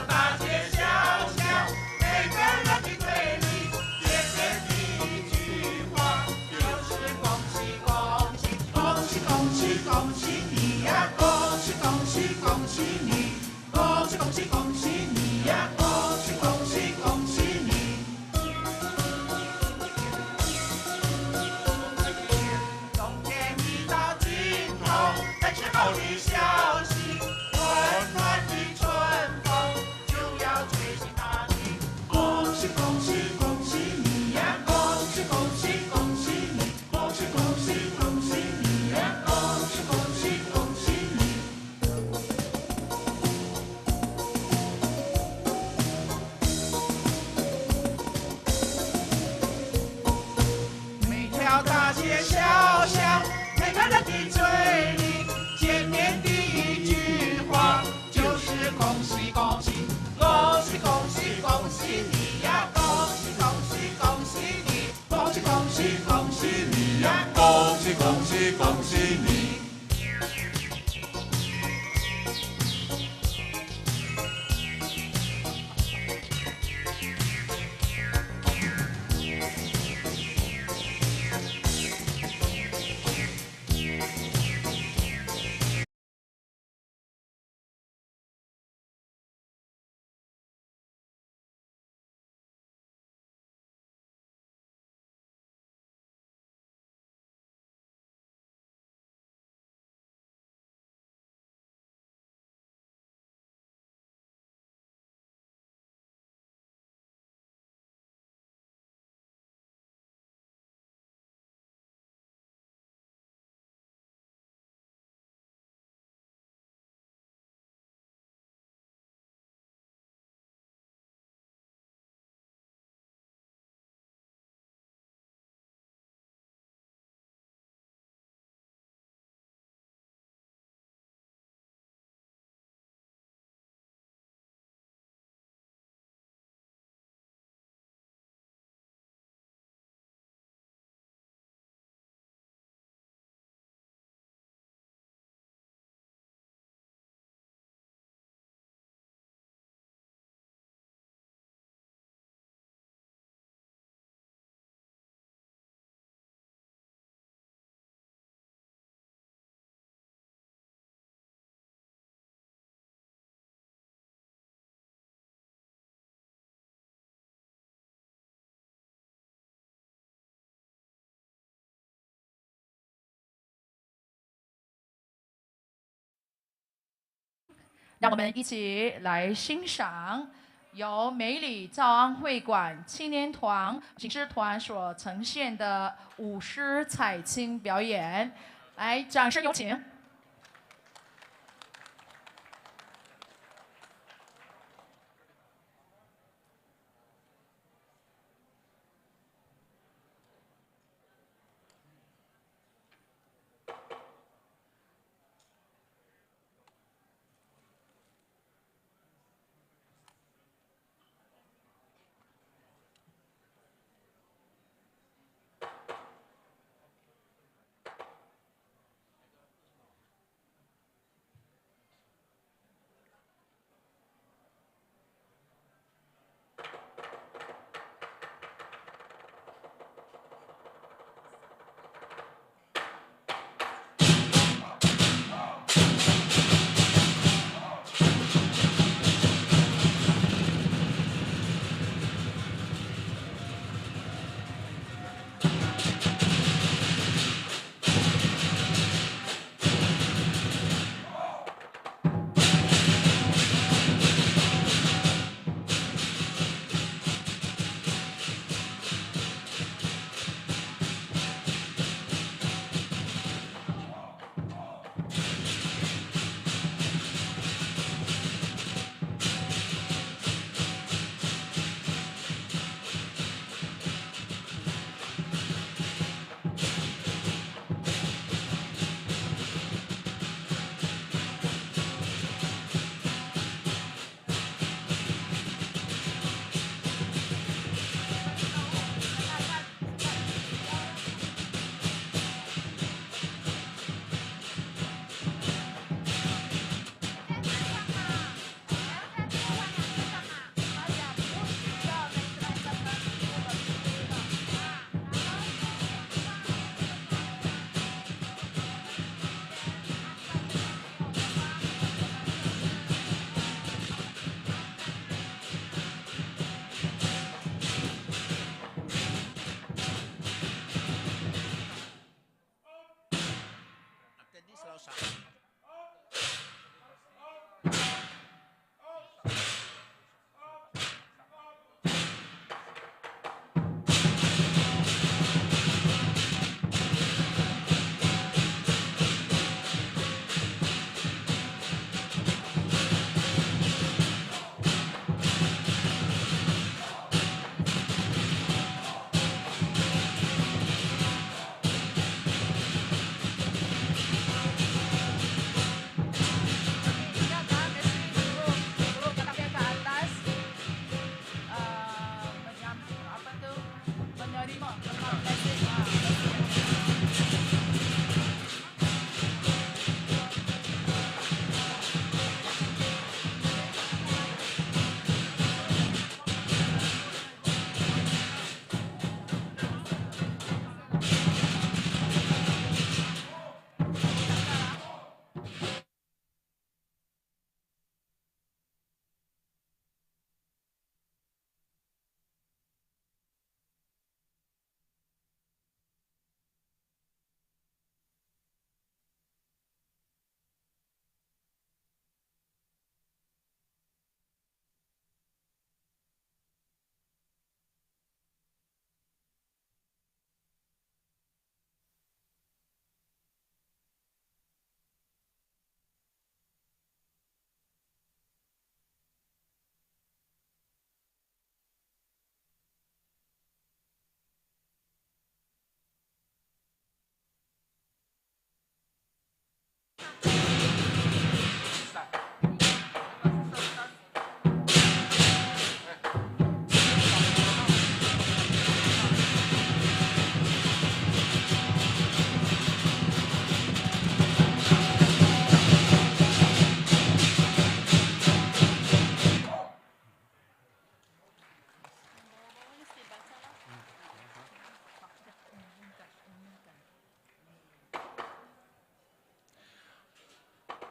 大街小巷，每个人的嘴里见面第一句话就是恭喜恭喜，恭喜恭喜恭喜你呀，恭喜恭喜恭喜你，恭喜恭喜恭喜你呀，恭喜恭喜恭喜你。冬天一到尽头，在之后的消息，温暖的春风就要吹进大地。恭喜恭喜恭喜你呀，恭喜恭喜恭喜你，恭喜恭喜恭喜你呀，恭喜恭喜恭喜你。每条大街小巷，每个人的嘴里见面第一句话就是恭喜恭喜，恭喜恭喜恭喜你呀，恭喜恭喜恭喜你，恭喜恭喜恭喜你呀，恭喜恭喜恭喜你。让我们一起来欣赏由梅里诏安会馆青年团行诗团所呈现的舞狮彩青表演，来，掌声有请。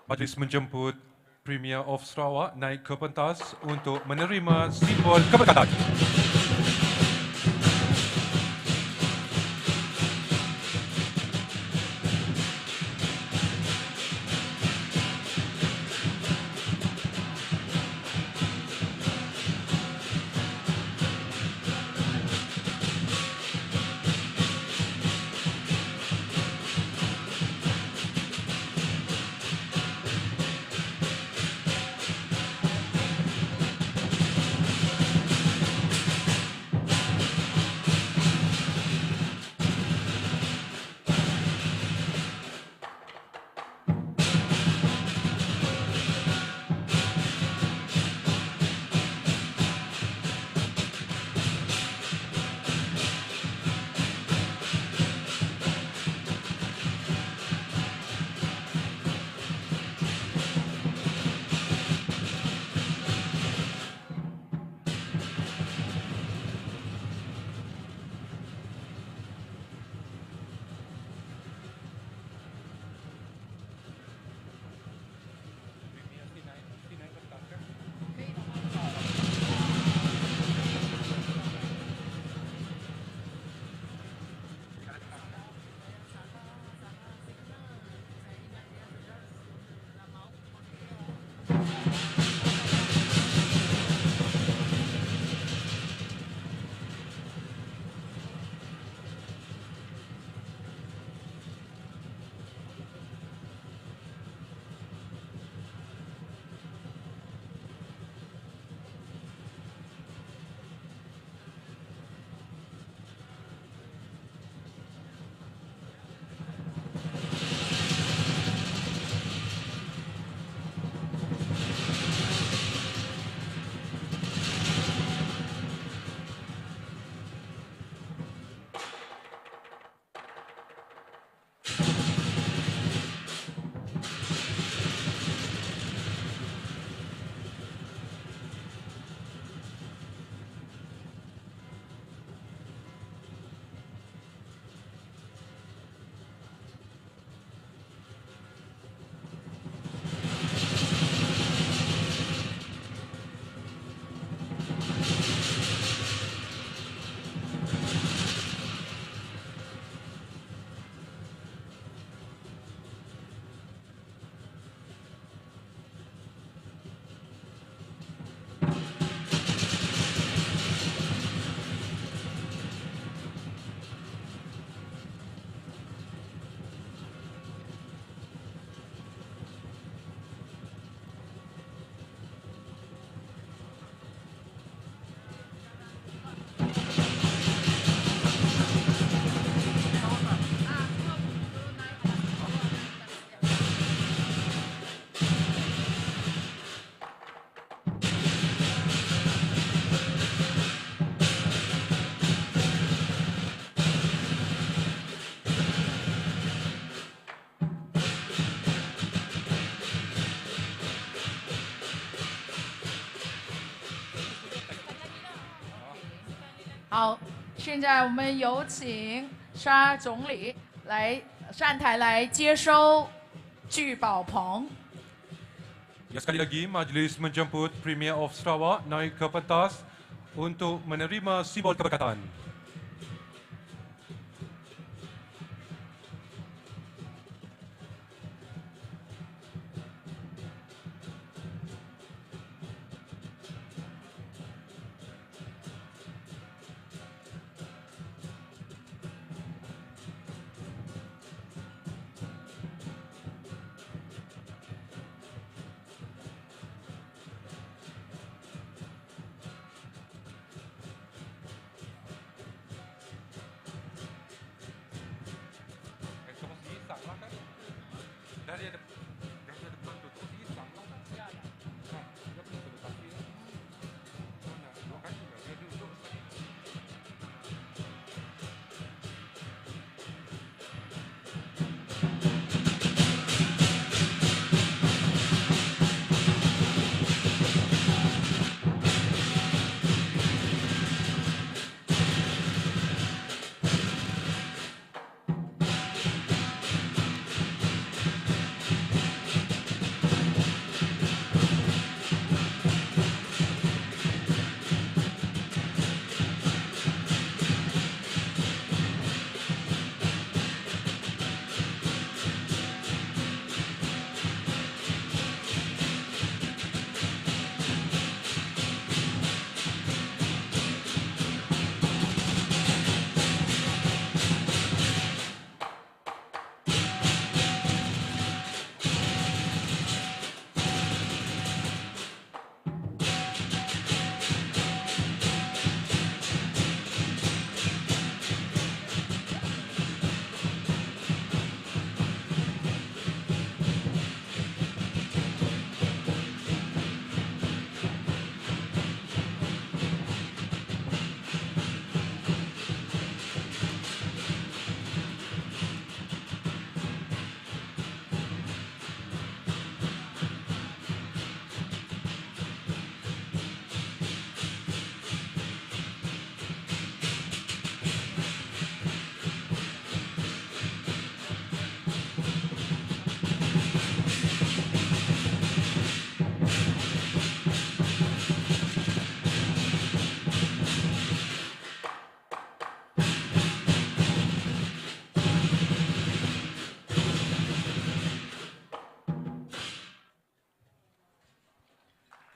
Majlis menjemput Premier of Sarawak naik ke pentas untuk menerima simbol keberkatan.好，现在我们有请沙总理来上台来接收聚宝棚。 Ya, sekali lagi, Majlis menjemput Premier of Sarawak naik ke pentas untuk menerima simbol keberkatan.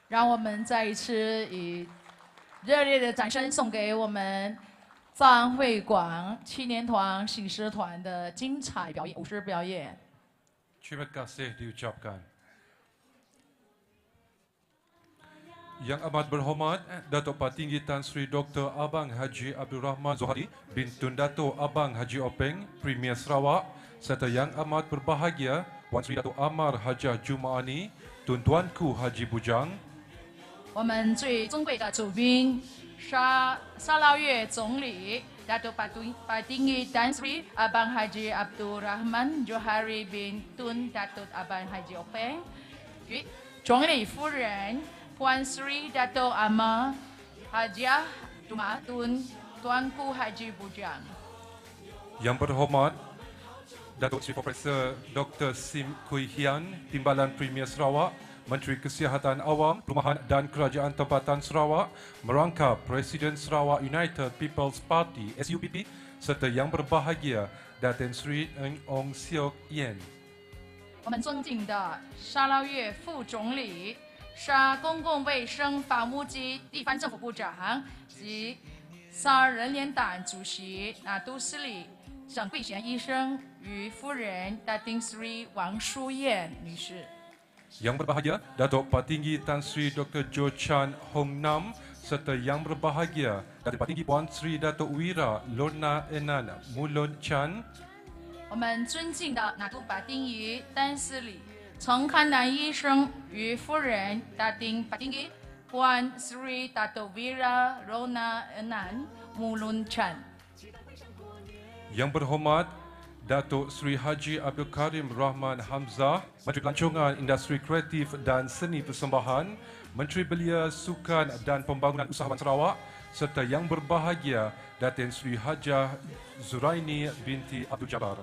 让我们再一次以热烈的掌声送给我们早安会馆青年团、醒狮团的精彩表演、舞狮表演。Terima kasih diucapkan. Yang amat berhormat Datuk Patinggi Tan Sri Dr. Abang Haji Abdul Rahman Zohari bin Tun Datuk Abang Haji Openg, Premier Sarawak, serta yang amat berbahagia Puan Sri Datuk Amar Hajah Jumaani, Tuan-tuanku Haji Bujang, 我们最尊贵的主宾沙拉越总理 Datuk Patinggi Tan Sri Abang Haji Abdul Rahman Johari bin Tun Datuk Abang Haji Openg 与总理夫人 Puan Sri Datuk Amar Hajah Jumaatun Tuanku Haji Bujang. Yang berhormat Datuk Sri Profesor Dr. Sim Kui Hian, Timbalan Premier Sarawak, Menteri Kesihatan Awam, Perumahan dan Kerajaan Tempatan Sarawak, merangkap Presiden Sarawak United People's Party SUPP, serta yang berbahagia Datin Sri Eng Ong Siok Yen. 我们尊敬的沙拉越副总理、沙公共卫生法务及地方政府部长及沙人联党主席纳都斯里沈桂贤医生与夫人Datin Sri Wang Shu Yan 女士。 Yang berbahagia Datuk Patinggi Tan Sri Dr. Jo Chan Hong Nam, serta yang berbahagia Datuk Patinggi Puan Sri Datuk Wira Lorna Enan Mulon Chan, 我们尊敬的纳都巴丁仪丹斯里陈康南医生与夫人Datin Patinggi Puan Sri Datuk Wira Lorna Enan Mulon Chan. Yang berhormat Datuk Sri Haji Abdul Karim Rahman Hamzah, Menteri Pelancongan, Industri Kreatif dan Seni Persembahan, Menteri Belia, Sukan dan Pembangunan Usahawan Sarawak, serta yang berbahagia Datin Sri Hajah Zuraini binti Abdul Jabbar.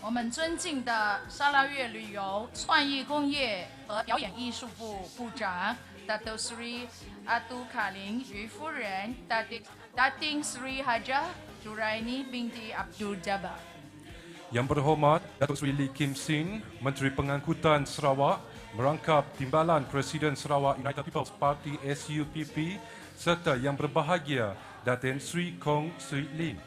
我们尊敬的沙拉越旅游创意工业和表演艺术部部长 Datuk Sri Abdul Karim 与夫人 Datin Sri Hajah Zuraini binti Abdul Jabbar. Yang berhormat Datuk Sri Lee Kim Sin, Menteri Pengangkutan Sarawak, merangkap Timbalan Presiden Sarawak United People's Party SUPP, serta yang berbahagia Datin Sri Kong Sri Lim.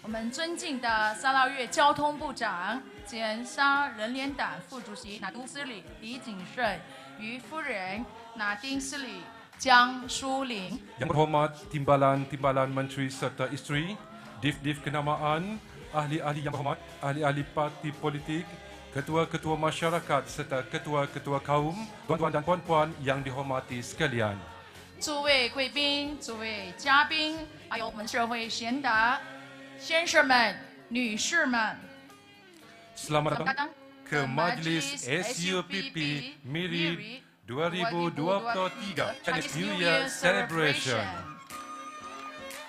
我们尊敬的沙拉越交通部长兼沙人联党副主席纳都斯里李景胜与夫人纳丁斯里江淑玲。 Yang berhormat Timbalan Menteri serta Isteri, Div Kenamaan, ahli-ahli yang berhormat, ahli-ahli parti politik, ketua-ketua masyarakat serta ketua-ketua kaum, tuan-tuan dan puan-puan yang dihormati sekalian. 诸位贵宾、诸位嘉宾，还有我们社会贤达先生们、女士们， Selamat datang ke Majlis SUPP Miri 2023 Chinese New Year Celebration.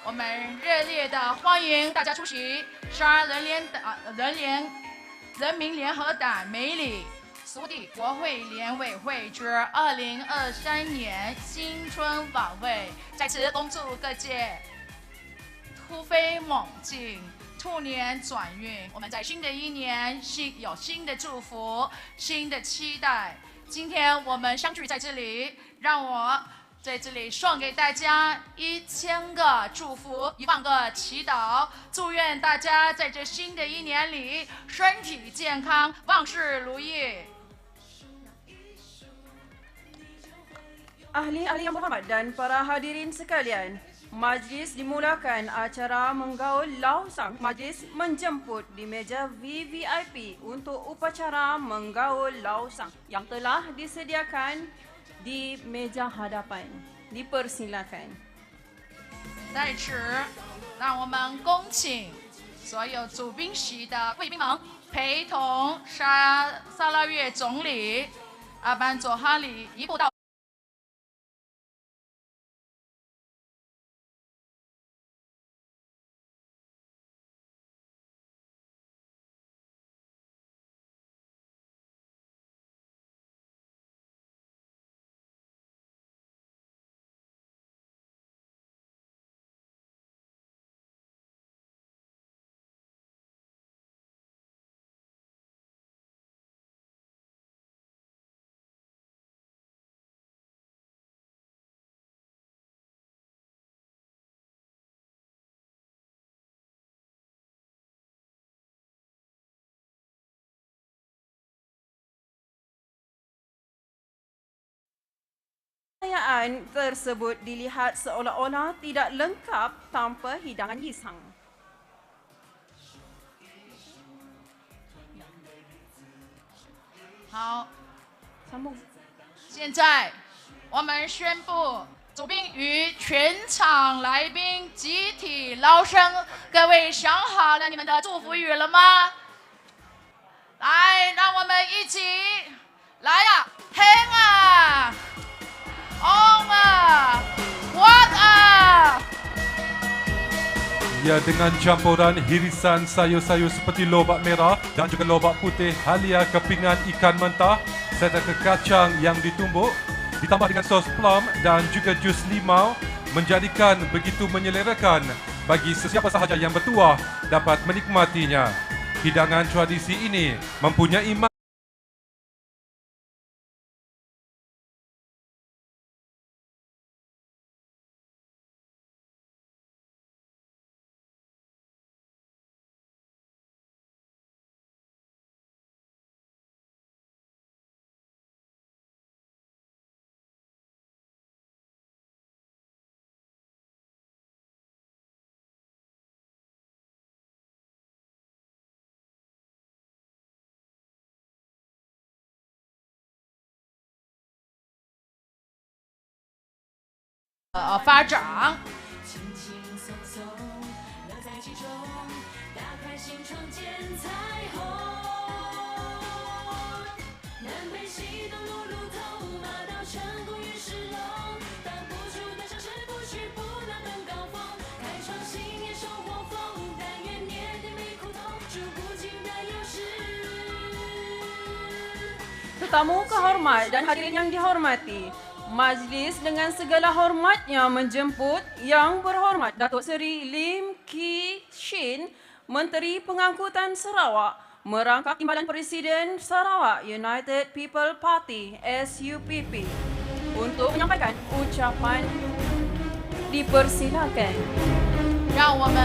我们热烈的欢迎大家出席沙人民联合党梅里苏地国会联委会之2023年新春晚会，在此恭祝各界突飞猛进，兔年转运。我们在新的一年有新的祝福、新的期待。今天我们相聚在这里，让我在这里送给大家1000个祝福，1万个祈祷，祝愿大家在这新的一年里身体健康，万事如意。 Ahli-ahli yang berhormat dan para hadirin sekalian, majlis dimulakan acara menggaul langsung. Majlis menjemput di meja VVIP untuk upacara menggaul langsung yang telah disediakan di meja hadapan. Dipersilakan. 在此，让我们恭请所有主宾席的贵宾们陪同沙拉越总理阿班佐哈里移步到。perayaan tersebut dilihat seolah-olah tidak lengkap tanpa hidangan pisang. 好， Sambung. 现在我们宣布主宾与全场来宾集体捞生。各位想好了你们的祝福语了吗？来，让我们一起来呀！嘿啊，哦啊，what 啊！ Ya, dengan campuran hirisan sayur-sayur seperti lobak merah dan juga lobak putih, halia kepingan ikan mentah serta kacang yang ditumbuk ditambah dengan sos plum dan juga jus limau menjadikan begitu menyelerakan bagi sesiapa sahaja yang bertuah dapat menikmatinya. Hidangan tradisi ini mempunyai发长。 Tetamu kehormat dan hadirin yang dihormati, majlis dengan segala hormatnya menjemput Yang Berhormat Datuk Seri Lim Ki Shin, Menteri Pengangkutan Sarawak, merangkap Timbalan Presiden Sarawak United People Party SUPP untuk menyampaikan ucapan. Dipersilakan. 让我们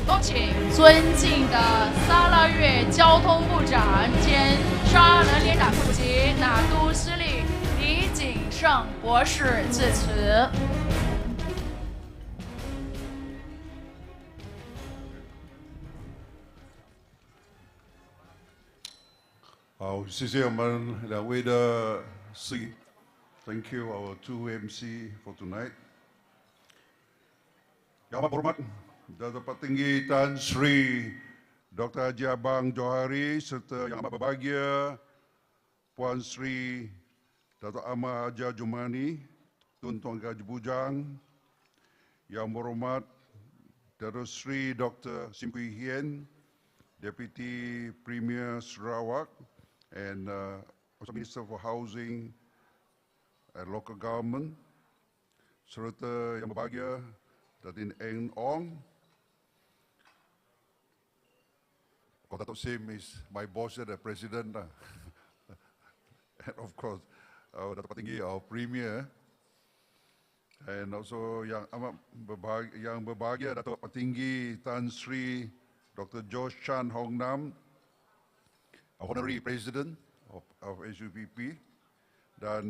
恭请尊敬的撒拉越交通部长兼沙人联党主席纳都司令李景胜博士致辞。 好，谢谢我们两位的司仪。Thank you our two MC for tonight. Yang Berhormat Datuk Petinggi Tan Sri Dr. Haji Abang Johari serta Yang Amat Berbahagia Puan Sri Datuk Ahmad Haji Jumani, Tun-Tuan Haji Bujang, Yang Berhormat Datuk Sri Dr. Sim Kui Hian, Deputy Premier Sarawak, and also Minister for Housing and Local Government, serta Yang Berbahagia Datin Eng Ong. Datuk Sim is my boss and the president. And of course, Datuk Petinggi, our Premier. And also Yang Berbahagia Datuk Petinggi Tan Sri Dr. George Chan Hong Nam, Honorary President of SUPP, dan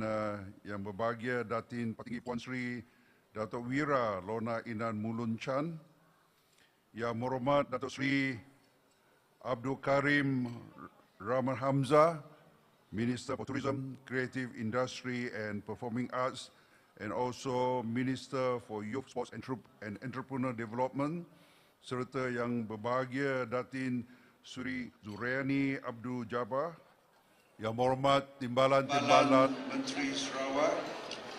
Yang Berbahagia Datin Petinggi Puan Sri Datuk Wira Lona Inan Mulun Chan, Yang Berhormat Datuk Sri Abdul Karim Rahman Hamzah, Minister for Tourism, Creative Industry and Performing Arts, and also Minister for Youth, Sports and Entrepreneur Development, serta Yang Berbahagia Datin Suri Zuriani Abdul Jabbar, Yang Berhormat Timbalan Menteri Sarawak,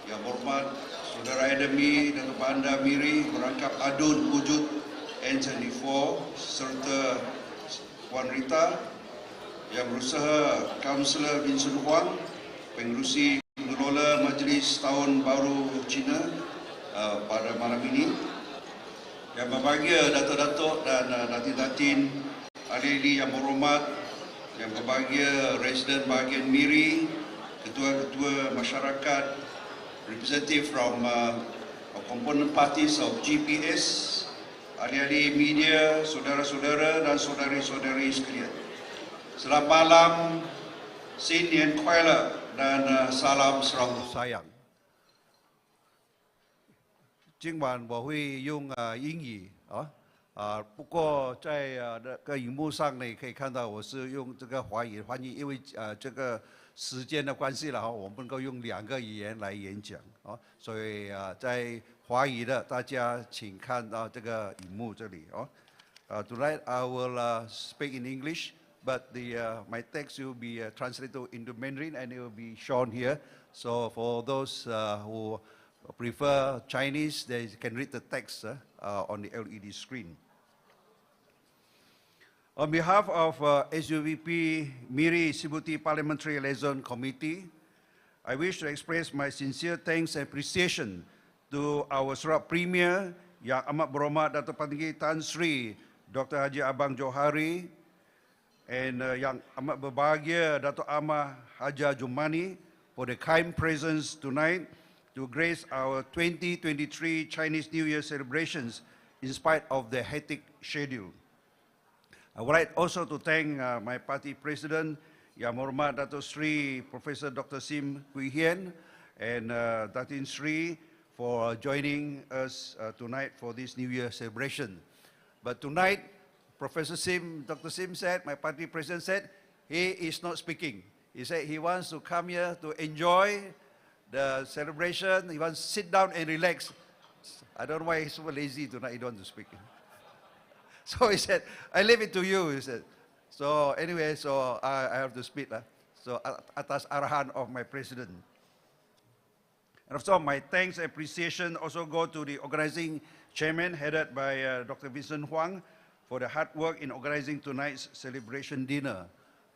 Yang Berhormat Saudara Ademi Datuk Bandar Miri, merangkap adun wujud N74 serta Puan Rita, Yang Berusaha Kaunselor Vincent Huang, Pengerusi Pengelola Majlis Tahun Baharu Cina pada malam ini, Yang Berbahagia Datuk-Datuk dan Datin-Datin, ahli-ahli yang berhormat, Yang Berbahagia Residen Bahagian Miri, Ketua-Ketua Masyarakat, representative from component parties of GPS, ahli-ahli media, saudara-saudara dan saudari-saudari sekalian. Selamat malam, Sin Yen Kuala dan salam Sarawak. sayang 今晚我会用英语不过在那个荧幕上呢，可以看到我是用这个华语翻译，因为这个时间的关系了我们能够用2个语言来演讲所以在华语的大家请看到这个荧幕这里Tonight I will speak in English, but my text will be translated into Mandarin and it will be shown here. So for those who prefer Chinese, they can read the text on the LED screen. On behalf of SUVP Miri Sibuti Parliamentary Liaison Committee, I wish to express my sincere thanks and appreciation to our Sarawak Premier, Yang Amat Berhormat Datuk Patinggi Tan Sri Dr. Haji Abang Johari, and Yang Amat Berbahagia Datuk Amah Haja Jumani for the kind presence tonight to grace our 2023 Chinese New Year celebrations in spite of the hectic schedule. I would like also to thank my party president, Yang Hormat Datuk Sri Professor Dr. Sim Kui Hian and Datin Sri for joining us tonight for this New Year celebration. But tonight, Professor Sim, Dr. Sim said, my party president said, he is not speaking. He said he wants to come here to enjoy the celebration. He wants to sit down and relax. I don't know why he's so lazy tonight, he don't want to speak. So he said, I leave it to you, he said. So anyway, so I have to speak. So atas arahan of my president. And also my thanks and appreciation also go to the organizing chairman headed by Dr. Vincent Huang for the hard work in organizing tonight's celebration dinner.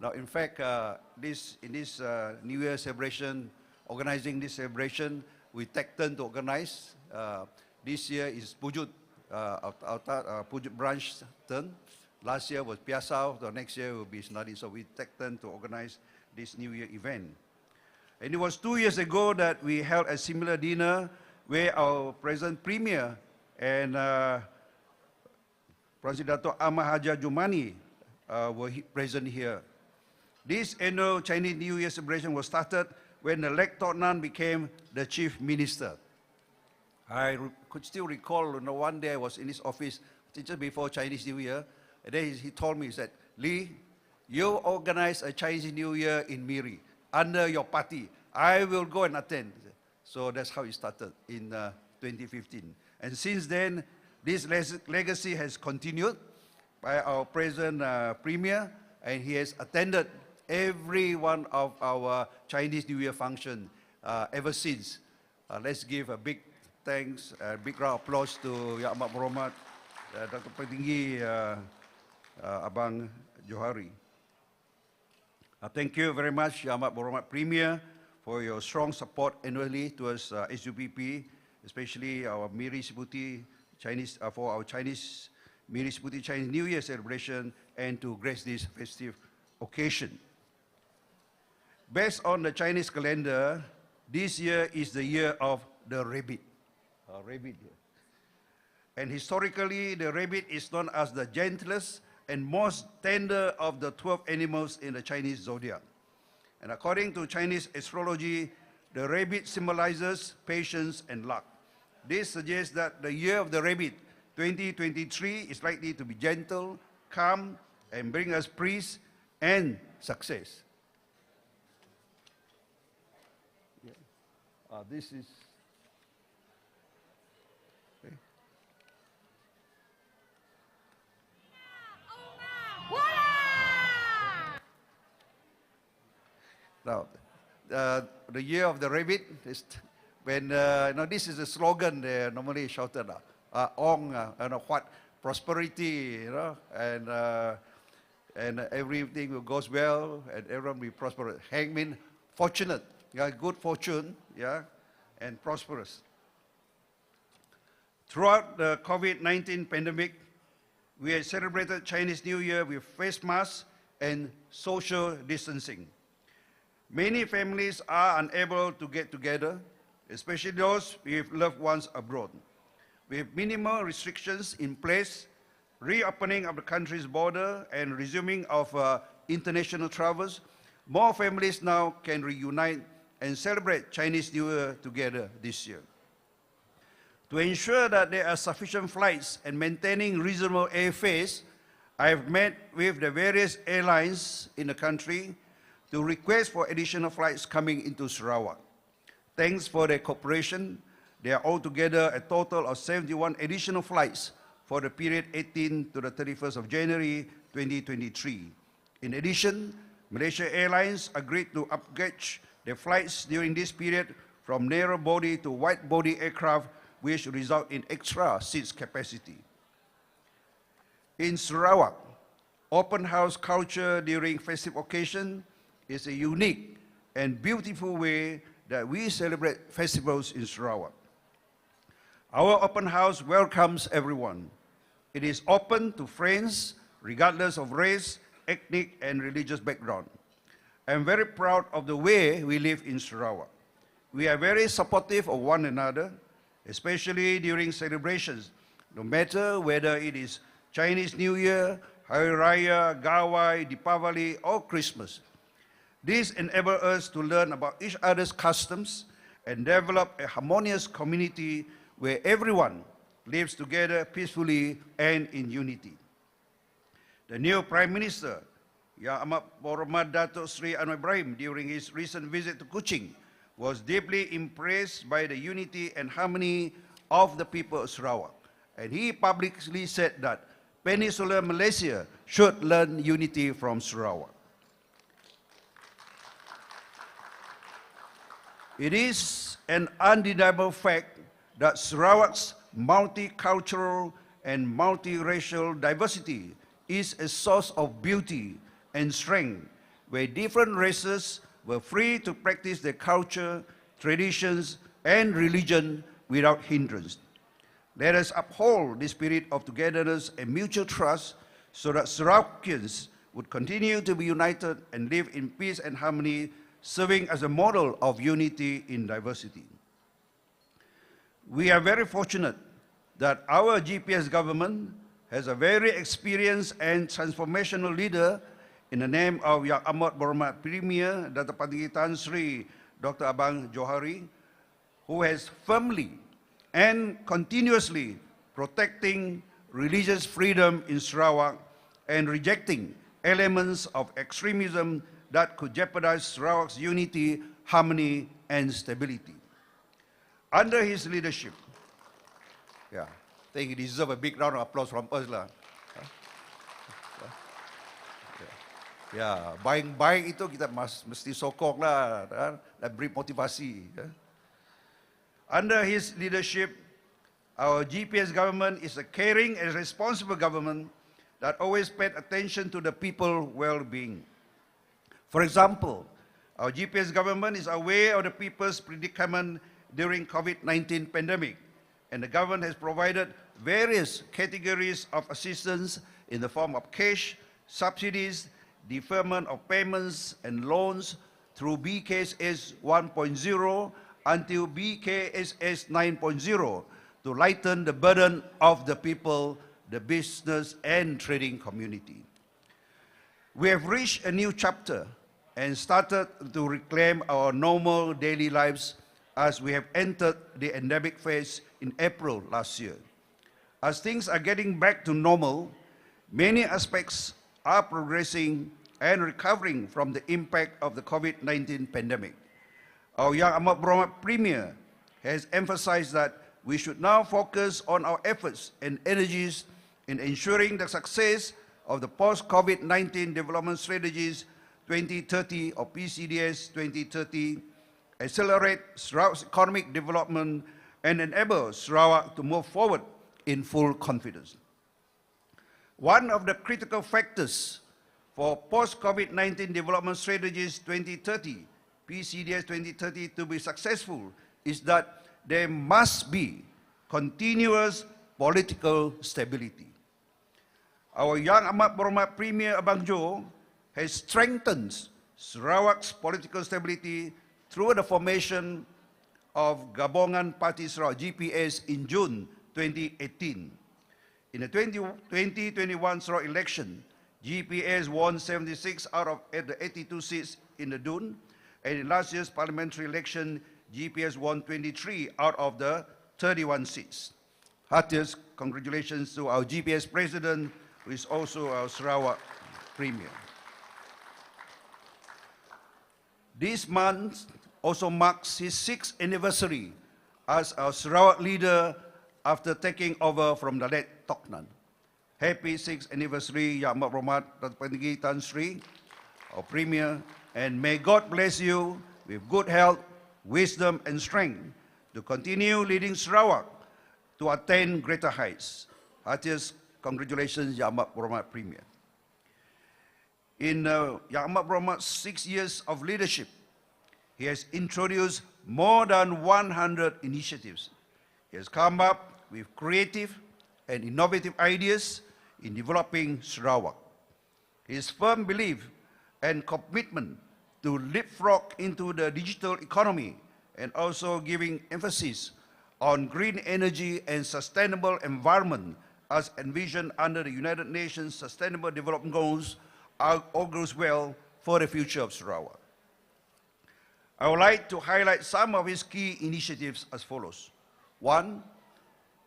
Now in fact, in this New Year celebration, organizing this celebration, we take turn to organize. This year is Pujut. Pujut branch turn. Last year was Piasau, the next year will be Senadi. So we take turn to organize this New Year event. And it was 2 years ago that we held a similar dinner where our present Premier and President Dato' Amah Haja Jumani were present here. This annual Chinese New Year celebration was started when the late Tok Nan became the Chief Minister. I could still recall, one day I was in his office just before Chinese New Year, and then he told me, he said, Lee, you organize a Chinese New Year in Miri under your party. I will go and attend. So that's how it started in 2015. And since then, this legacy has continued by our present Premier, and he has attended every one of our Chinese New Year function ever since. Let's give a big thanks, a big round of applause to Yang Amat Berhormat Dr. Patinggi Abang Johari. Thank you very much, Yang Amat Berhormat Premier, for your strong support annually towards SUPP, especially our Miri Sibuti Chinese, for our Chinese Miri Sibuti Chinese New Year celebration and to grace this festive occasion. Based on the Chinese calendar, this year is the year of the rabbit. And historically, the rabbit is known as the gentlest and most tender of the 12 animals in the Chinese zodiac. And according to Chinese astrology, the rabbit symbolizes patience and luck. This suggests that the year of the rabbit, 2023, is likely to be gentle, calm, and bring us peace and success. This is... Okay. Now, the year of the rabbit is when, this is a slogan they normally shouted, Ong, what, prosperity, and everything goes well, and everyone will prosper. Hang means fortunate, good fortune, and prosperous. Throughout the COVID-19 pandemic, we have celebrated Chinese New Year with face masks and social distancing. Many families are unable to get together, especially those with loved ones abroad. With minimal restrictions in place, reopening of the country's border and resuming of international travels, more families now can reunite and celebrate Chinese New Year together this year. To ensure that there are sufficient flights and maintaining reasonable airfares, I have met with the various airlines in the country to request for additional flights coming into Sarawak. Thanks for their cooperation. There are altogether a total of 71 additional flights for the period 18 to the 31st of January 2023. In addition, Malaysia Airlines agreed to upgrade their flights during this period from narrow body to wide body aircraft, which result in extra seats capacity. In Sarawak, open house culture during festive occasion is a unique and beautiful way that we celebrate festivals in Sarawak. Our open house welcomes everyone. It is open to friends, regardless of race, ethnic, and religious background. I am very proud of the way we live in Sarawak. We are very supportive of one another, especially during celebrations, no matter whether it is Chinese New Year, Hari Raya, Gawai, Deepavali, or Christmas. This enables us to learn about each other's customs and develop a harmonious community where everyone lives together peacefully and in unity. The new Prime Minister, Yang Amat Berhormat Datuk Seri Anwar Ibrahim, during his recent visit to Kuching, was deeply impressed by the unity and harmony of the people of Sarawak. And he publicly said that Peninsular Malaysia should learn unity from Sarawak. It is an undeniable fact that Sarawak's multicultural and multiracial diversity is a source of beauty and strength, where different races were free to practice their culture, traditions, and religion without hindrance. Let us uphold the spirit of togetherness and mutual trust so that Sarawakians would continue to be united and live in peace and harmony, serving as a model of unity in diversity. We are very fortunate that our GPS government has a very experienced and transformational leader in the name of Yang Amat Berhormat Premier Datuk Patinggi Tan Sri Dr. Abang Johari, who has firmly and continuously protecting religious freedom in Sarawak and rejecting elements of extremism that could jeopardize Sarawak's unity, harmony, and stability. Under his leadership, I think he deserves a big round of applause from us lah. Baik itu kita mesti sokong lah dan beri motivasi. Under his leadership, our GPS government is a caring and responsible government that always paid attention to the people's well-being. For example, our GPS government is aware of the people's predicament during COVID-19 pandemic, and the government has provided various categories of assistance in the form of cash, subsidies, deferment of payments and loans through BKSS 1.0 until BKSS 9.0 to lighten the burden of the people, the business and trading community. We have reached a new chapter and started to reclaim our normal daily lives as we have entered the endemic phase in April last year. As things are getting back to normal, many aspects are progressing and recovering from the impact of the COVID-19 pandemic. Our Yang Amat Berhormat Premier has emphasized that we should now focus on our efforts and energies in ensuring the success of the post-COVID-19 development strategies 2030 or PCDS 2030, accelerate Sarawak's economic development and enable Sarawak to move forward in full confidence. One of the critical factors for post-COVID-19 development strategies 2030, PCDS 2030 to be successful is that there must be continuous political stability. Our Yang Amat Berhormat Premier Abang Jo has strengthened Sarawak's political stability through the formation of Gabongan Parti Sarawak GPS in June 2018. In the 2021 Sarawak election, GPS won 76 out of the 82 seats in the Dun, and in last year's parliamentary election, GPS won 23 out of the 31 seats. Heartiest congratulations to our GPS President, who is also our Sarawak Premier. This month also marks his 6th anniversary as our Sarawak leader after taking over from the late Tok Nan. Happy 6th anniversary, Yang Amat Berhormat Datuk Paling Tinggi Tan Sri, our Premier, and may God bless you with good health, wisdom, and strength to continue leading Sarawak to attain greater heights. Heartiest congratulations, Yang Amat Berhormat Premier. In Yang Amat Berhormat's 6 years of leadership, he has introduced more than 100 initiatives. He has come up with creative and innovative ideas in developing Sarawak. His firm belief and commitment to leapfrog into the digital economy and also giving emphasis on green energy and sustainable environment as envisioned under the United Nations Sustainable Development Goals all goes well for the future of Sarawak. I would like to highlight some of his key initiatives as follows. One,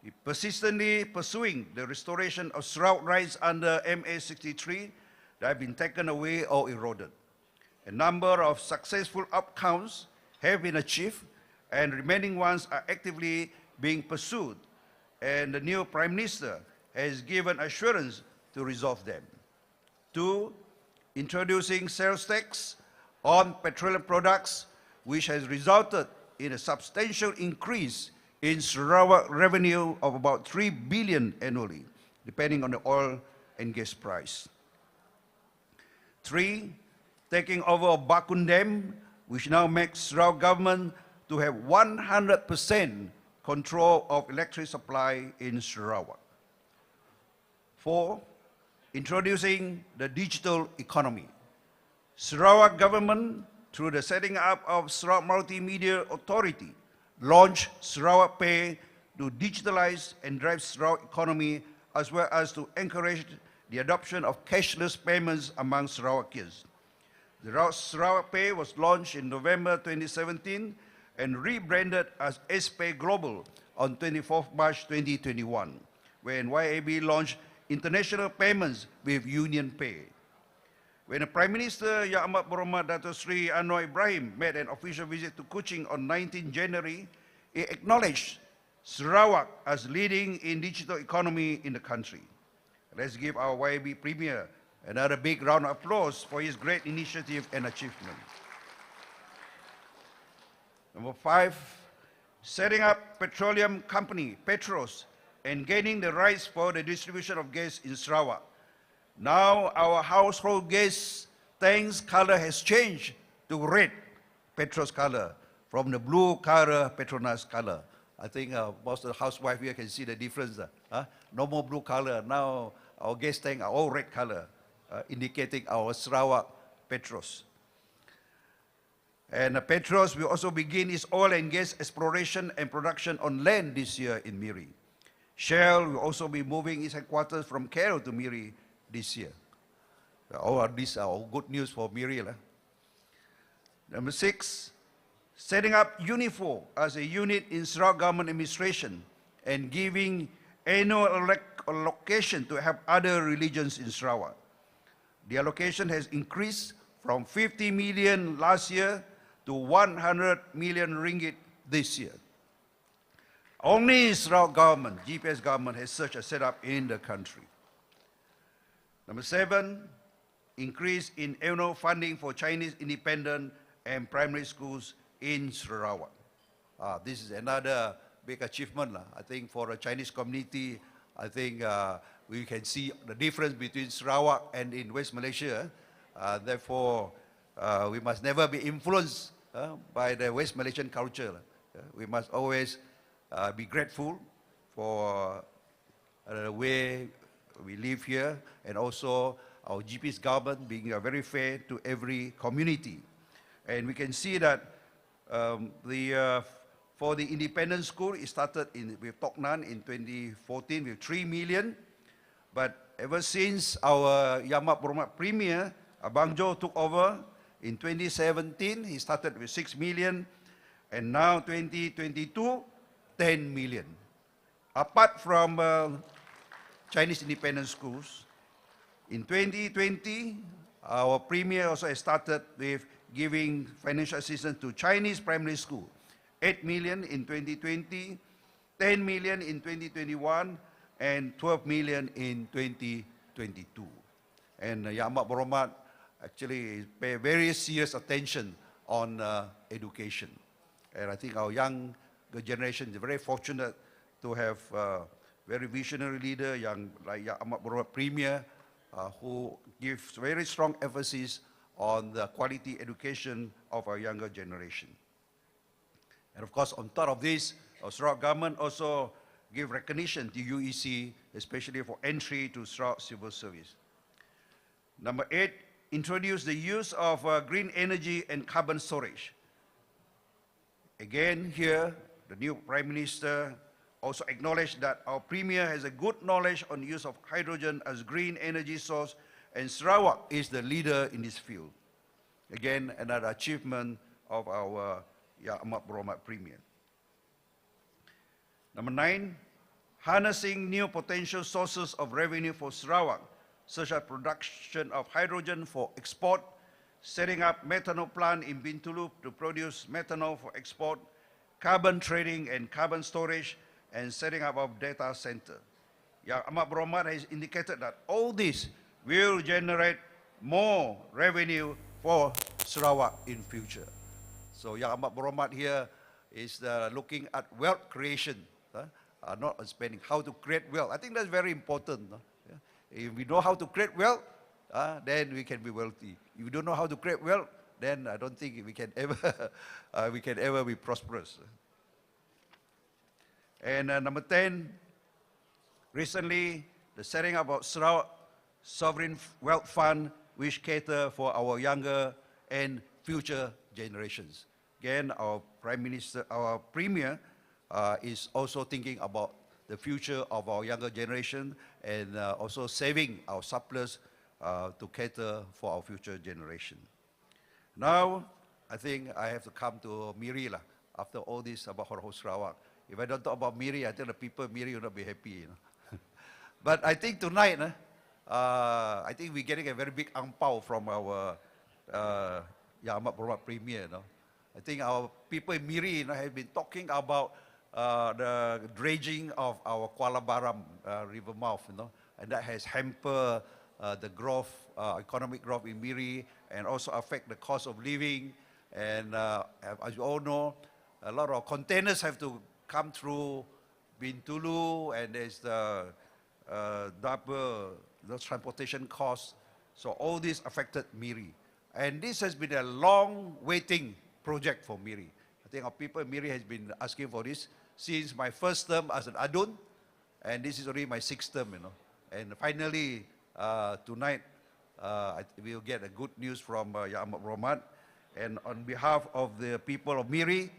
he persistently pursuing the restoration of Sarawak rights under MA 63 that have been taken away or eroded. A number of successful outcomes have been achieved and remaining ones are actively being pursued, and the new Prime Minister has given assurance to resolve them. Two, introducing sales tax on petroleum products, which has resulted in a substantial increase in Sarawak revenue of about 3 billion annually, depending on the oil and gas price. Three, taking over of Bakun Dam, which now makes Sarawak government to have 100% control of electric supply in Sarawak. Four, introducing the digital economy. Sarawak government, through the setting up of Sarawak Multimedia Authority, launched Sarawak Pay to digitalize and drive Sarawak economy, as well as to encourage the adoption of cashless payments among Sarawakians. The Sarawak Pay was launched in November 2017 and rebranded as SPay Global on 24th March 2021, when YAB launched international payments with Union Pay. When the Prime Minister Yang Amat Berhormat Datuk Sri Anwar Ibrahim made an official visit to Kuching on 19 January, he acknowledged Sarawak as leading in digital economy in the country. Let's give our YAB Premier another big round of applause for his great initiative and achievement. Number five, setting up petroleum company, Petros, and gaining the rights for the distribution of gas in Sarawak. Now our household gas tank's color has changed to red, Petros color, from the blue color, Petronas color. I think most of the housewives here can see the difference. No more blue color, now our gas tank are all red color, indicating our Sarawak Petros. And Petros will also begin its oil and gas exploration and production on land this year in Miri. Shell will also be moving its headquarters from KL to Miri this year. All these are all good news for Miri. Number six, setting up UNIFO as a unit in Sarawak Government Administration and giving annual allocation to help other religions in Sarawak. The allocation has increased from 50 million last year to 100 million ringgit this year. Only Sarawak government, GPS government, has such a setup in the country. Number seven, increase in annual funding for Chinese independent and primary schools in Sarawak. This is another big achievement, I think, for the Chinese community. I think we can see the difference between Sarawak and in West Malaysia. Therefore, we must never be influenced by the West Malaysian culture. We must always be grateful for the way we live here, and also our GP's government being very fair to every community. And we can see that for the independent school, it started with Tok Nan in 2014 with 3 million. But ever since our Yang Amat Berhormat Premier, Abang Jo, took over in 2017, he started with 6 million. And now 2022, 10 million. Apart from Chinese independent schools, in 2020, our Premier also started with giving financial assistance to Chinese primary school, 8 million in 2020, 10 million in 2021, and 12 million in 2022. And Yang Amat Berhormat actually pay very serious attention on education. And I think our young generation is very fortunate to have very visionary leader like Yang Amat Berhormat Premier, who gives very strong emphasis on the quality education of our younger generation. And of course, on top of this, our Sarawak government also give recognition to UEC, especially for entry to Sarawak civil service. Number 8, introduce the use of green energy and carbon storage. Again, here, the new Prime Minister also acknowledged that our Premier has a good knowledge on the use of hydrogen as green energy source, and Sarawak is the leader in this field. Again, another achievement of our Yang Amat Berhormat Premier. Number 9, harnessing new potential sources of revenue for Sarawak, such as production of hydrogen for export, setting up methanol plant in Bintulu to produce methanol for export, carbon trading and carbon storage, and setting up a data center. Yang Amat Berhormat has indicated that all this will generate more revenue for Sarawak in future. So Yang Amat Berhormat here is looking at wealth creation, not spending, how to create wealth. I think that's very important. If we know how to create wealth, then we can be wealthy. If we don't know how to create wealth, then I don't think we can ever be prosperous. And number 10, recently the setting up of Sarawak Sovereign Wealth Fund, which cater for our younger and future generations. Again, our Prime Minister, our Premier, is also thinking about the future of our younger generation and also saving our surplus to cater for our future generation. Now, I think I have to come to Miri lah, after all this about whole Sarawak. If I don't talk about Miri, I think the people of Miri will not be happy. You know? But I think tonight, I think we're getting a very big angpao from our Yang Amat Berhormat Premier. You know? I think our people in Miri have been talking about the dredging of our Kuala Baram river mouth, and that has hampered the growth, economic growth in Miri, and also affect the cost of living. And as you all know, a lot of containers have to come through Bintulu, and there's the double transportation costs. So all this affected Miri. And this has been a long waiting project for Miri. I think our people in Miri has been asking for this since my first term as an Adun, and this is already my 6th term, And finally, tonight, we'll get a good news from Yang Amat Berhormat. And on behalf of the people of Miri,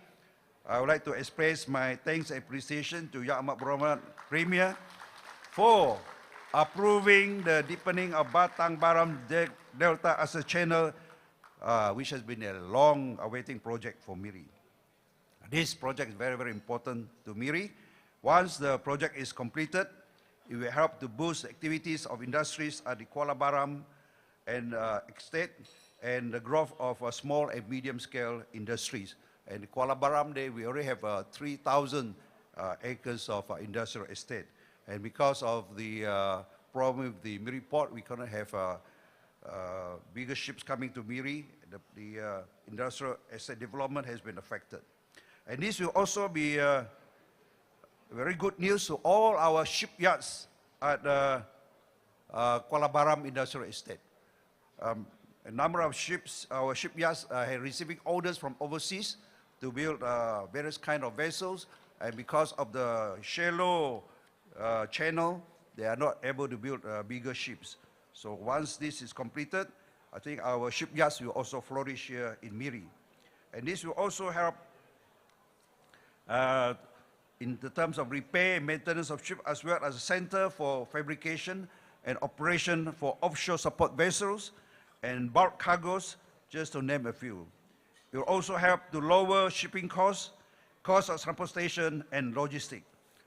I would like to express my thanks and appreciation to Yang Amat Berhormat Premier for approving the deepening of Batang Baram Delta as a channel, which has been a long awaiting project for Miri. This project is very, very important to Miri. Once the project is completed, it will help to boost the activities of industries at the Kuala Baram and estate and the growth of small and medium-scale industries. And the Kuala Baram, we already have 3,000 acres of industrial estate. And because of the problem with the Miri port, we cannot have bigger ships coming to Miri. The industrial estate development has been affected. And this will also be very good news to all our shipyards at Kuala Baram Industrial Estate. A number of ships, our shipyards are receiving orders from overseas to build various kind of vessels, and because of the shallow channel, they are not able to build bigger ships. So once this is completed, I think our shipyards will also flourish here in Miri. And this will also help in the terms of repair and maintenance of ships, as well as a center for fabrication and operation for offshore support vessels and bulk cargoes, just to name a few. It will also help to lower shipping costs cost of transportation and logistics.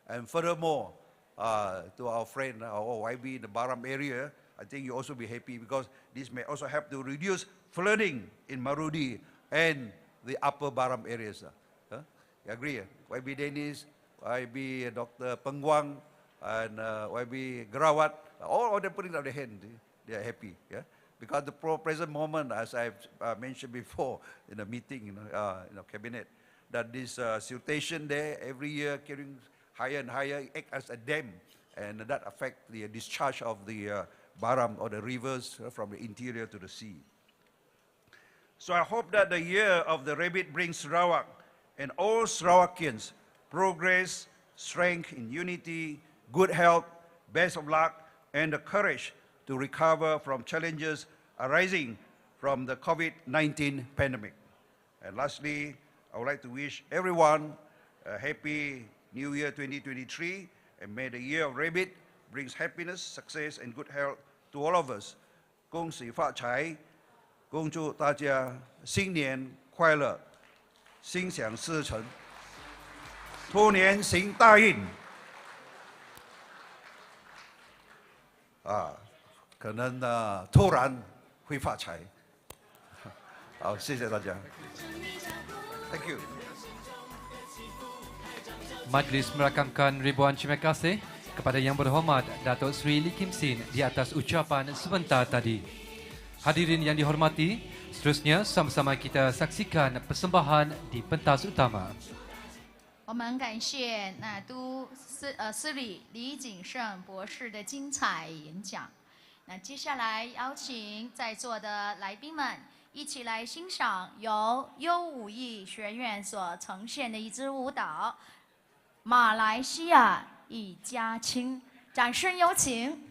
And furthermore, to our friend, our YB in the Baram area, I think you also be happy because this may also help to reduce flooding in Marudi and the upper Baram areas. You agree? YB Dennis, YB Dr. Pengwang, and YB Gerawat, all of them putting up their hand. They are happy. Yeah? Because the present moment, as I've mentioned before in the meeting, cabinet, that this siltation there every year carrying higher and higher act as a dam, and that affect the discharge of the Baram or the rivers from the interior to the sea. So I hope that the year of the rabbit brings Sarawak and all Sarawakians progress, strength in unity, good health, best of luck, and the courage to recover from challenges arising from the COVID-19 pandemic. And lastly, I would like to wish everyone a happy New Year 2023, and may the year of rabbit brings happiness, success, and good health to all of us. 恭喜发财，恭祝大家新年快乐，心想事成，兔年行大运。可能突然会发财。好，谢谢大家。Thank you. Majlis merakamkan ribuan terima kasih kepada Yang Berhormat Datuk Seri Lee Kim Sin di atas ucapan sebentar tadi. Hadirin yang dihormati, seterusnya sama-sama kita saksikan persembahan di pentas utama. 我们感谢司理李景胜博士的精彩演讲。那接下来邀请在座的来宾们一起来欣赏由优武艺学院所呈现的一支舞蹈《马来西亚一家亲》，掌声有请。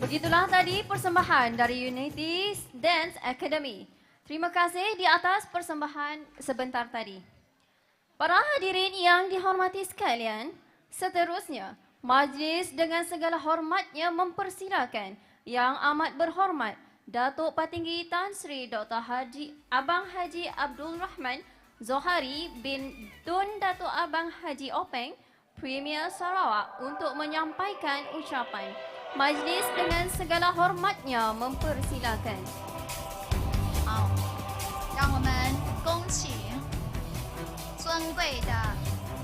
Begitulah tadi persembahan dari Unity Dance Academy. Terima kasih di atas persembahan sebentar tadi. Para hadirin yang dihormati sekalian, seterusnya majlis dengan segala hormatnya mempersilakan Yang Amat Berhormat Datuk Patinggi Tan Sri Dr. Abang Haji Abdul Rahman Zohari bin Tun Datuk Abang Haji Openg, Premier Sarawak untuk menyampaikan ucapan. Majlis dengan segala hormatnya mempersilakan. 好，让我们恭请尊贵的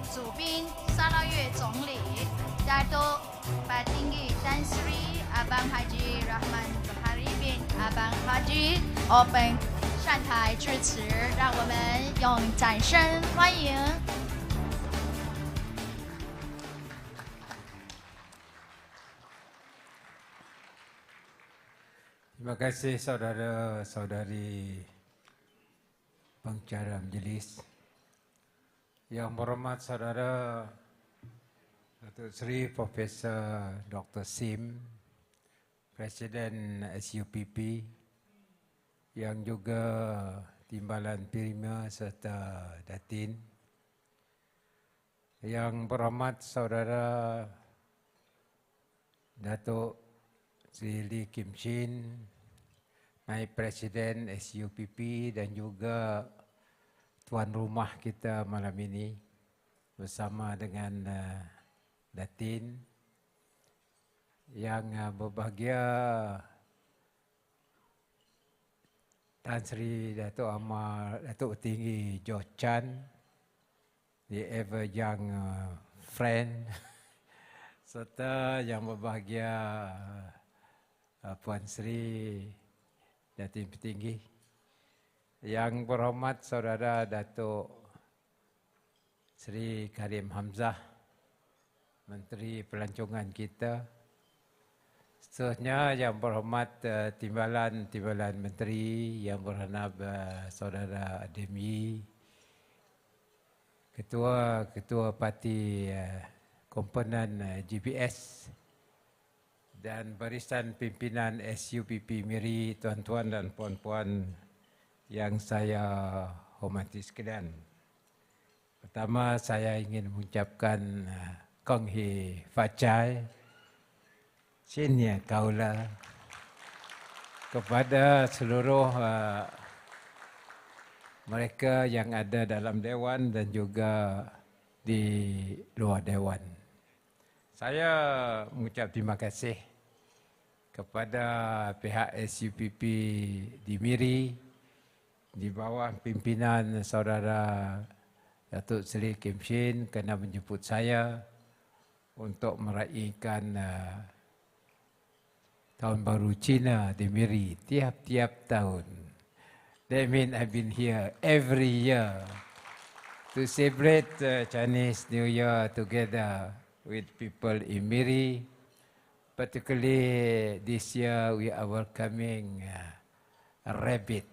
主宾沙捞越总理 Datuk Patinggi Tan Sri Abang Haji Rahman Zohari bin Abang Haji Openg 上台致辞，让我们用掌声欢迎。 Terima kasih saudara-saudari pengacara majlis. Yang berhormat saudara Datuk Seri Profesor Dr. Sim, Presiden SUPP, yang juga Timbalan Premier serta Datin. Yang berhormat saudara Datuk Sri Lee Kim Chin, Naib Presiden SUPP dan juga tuan rumah kita malam ini bersama dengan Datin. Yang berbahagia Tan Sri Datuk Datuk Tinggi George Chan, the ever young friend, serta yang berbahagia Puan Sri Datin Petinggi, yang berhormat saudara Datuk Sri Karim Hamzah, Menteri Pelancongan kita, seterusnya yang berhormat Timbalan Menteri, yang berhormat saudara Ademi, Ketua Parti Komponen GPS, dan barisan pimpinan SUPP Miri, tuan-tuan dan puan-puan yang saya hormati sekalian. Pertama, saya ingin mengucapkan Kong Hei Facai, Cinya Kaula, kepada seluruh mereka yang ada dalam Dewan dan juga di luar Dewan. Saya mengucap terima kasih kepada pihak SUPP di Miri di bawah pimpinan saudara Datuk Seri Kim Chin kerana menjemput saya untuk meraihkan Tahun Baharu Cina di Miri tiap-tiap tahun. That means I've been here every year to celebrate Chinese New Year together with people in Miri. Particularly this year we are welcoming a rabbit.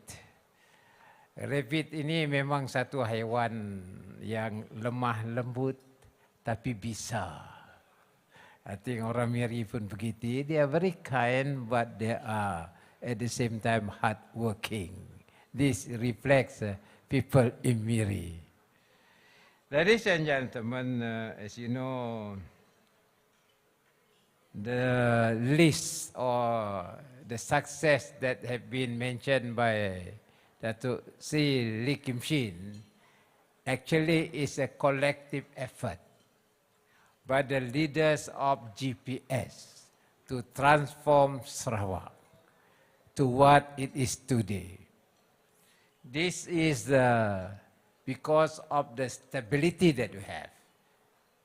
Rabbit ini memang satu haiwan yang lemah lembut tapi bisa. I think orang Miri pun begitu. They are very kind but they are at the same time hard working. This reflects people in Miri. Ladies and gentlemen, as you know, the list or the success that have been mentioned by Datuk Sri Lee Kim Chin actually is a collective effort by the leaders of GPS to transform Sarawak to what it is today. This is because of the stability that we have,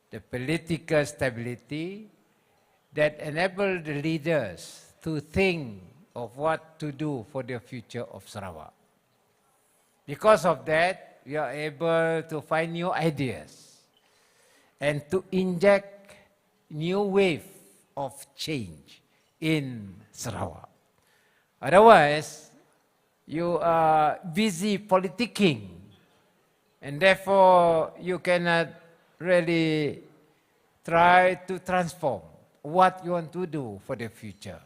the political stability that enable the leaders to think of what to do for the future of Sarawak. Because of that, we are able to find new ideas and to inject new wave of change in Sarawak. Otherwise, you are busy politicking and therefore you cannot really try to transform what you want to do for the future.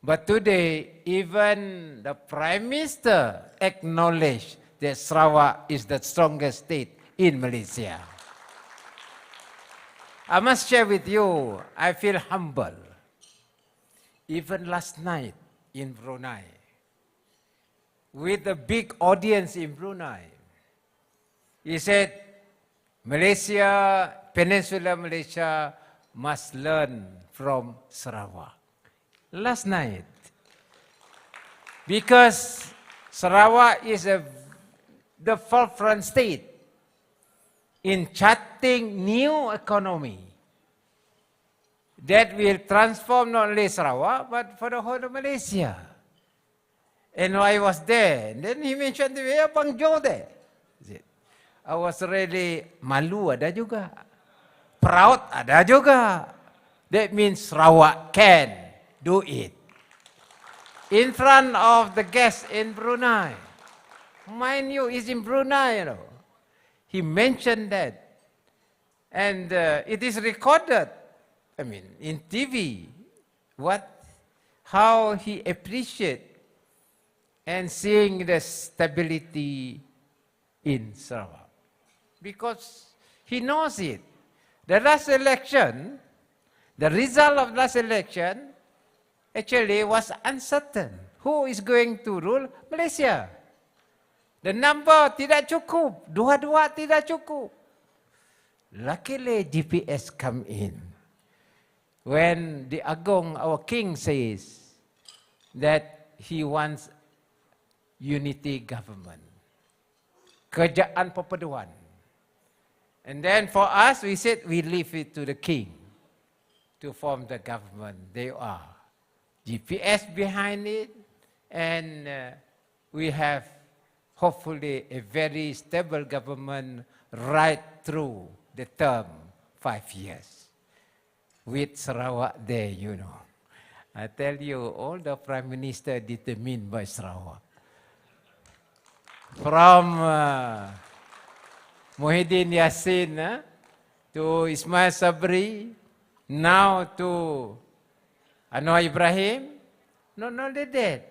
But today, even the Prime Minister acknowledged that Sarawak is the strongest state in Malaysia. I must share with you, I feel humble. Even last night in Brunei, with a big audience in Brunei, he said, Malaysia, Peninsular Malaysia must learn from Sarawak. Last night. Because Sarawak is the forefront state in charting new economy that will transform not only Sarawak, but for the whole of Malaysia. And I was there, and then he mentioned to me, Abang Joe there. I was really malu ada juga. Proud ada juga. That means Sarawak can do it. In front of the guests in Brunei. Mind you, he's in Brunei, you know. He mentioned that. And it is recorded, I mean, in TV, how he appreciates and seeing the stability in Sarawak. Because he knows it. The last election, the result of last election actually was uncertain. Who is going to rule Malaysia? The number tidak cukup. Dua-dua tidak cukup. Luckily, GPS come in. When the Agong, our king, says that he wants unity government. Kerajaan perpaduan. And then for us, we said we leave it to the king to form the government. They are. GPS behind it, and we have hopefully a very stable government right through the term 5 years. With Sarawak there, you know. I tell you, all the Prime Minister determined by Sarawak. From Muhyiddin Yassin to Ismail Sabri, now to Anwar Ibrahim, not only that,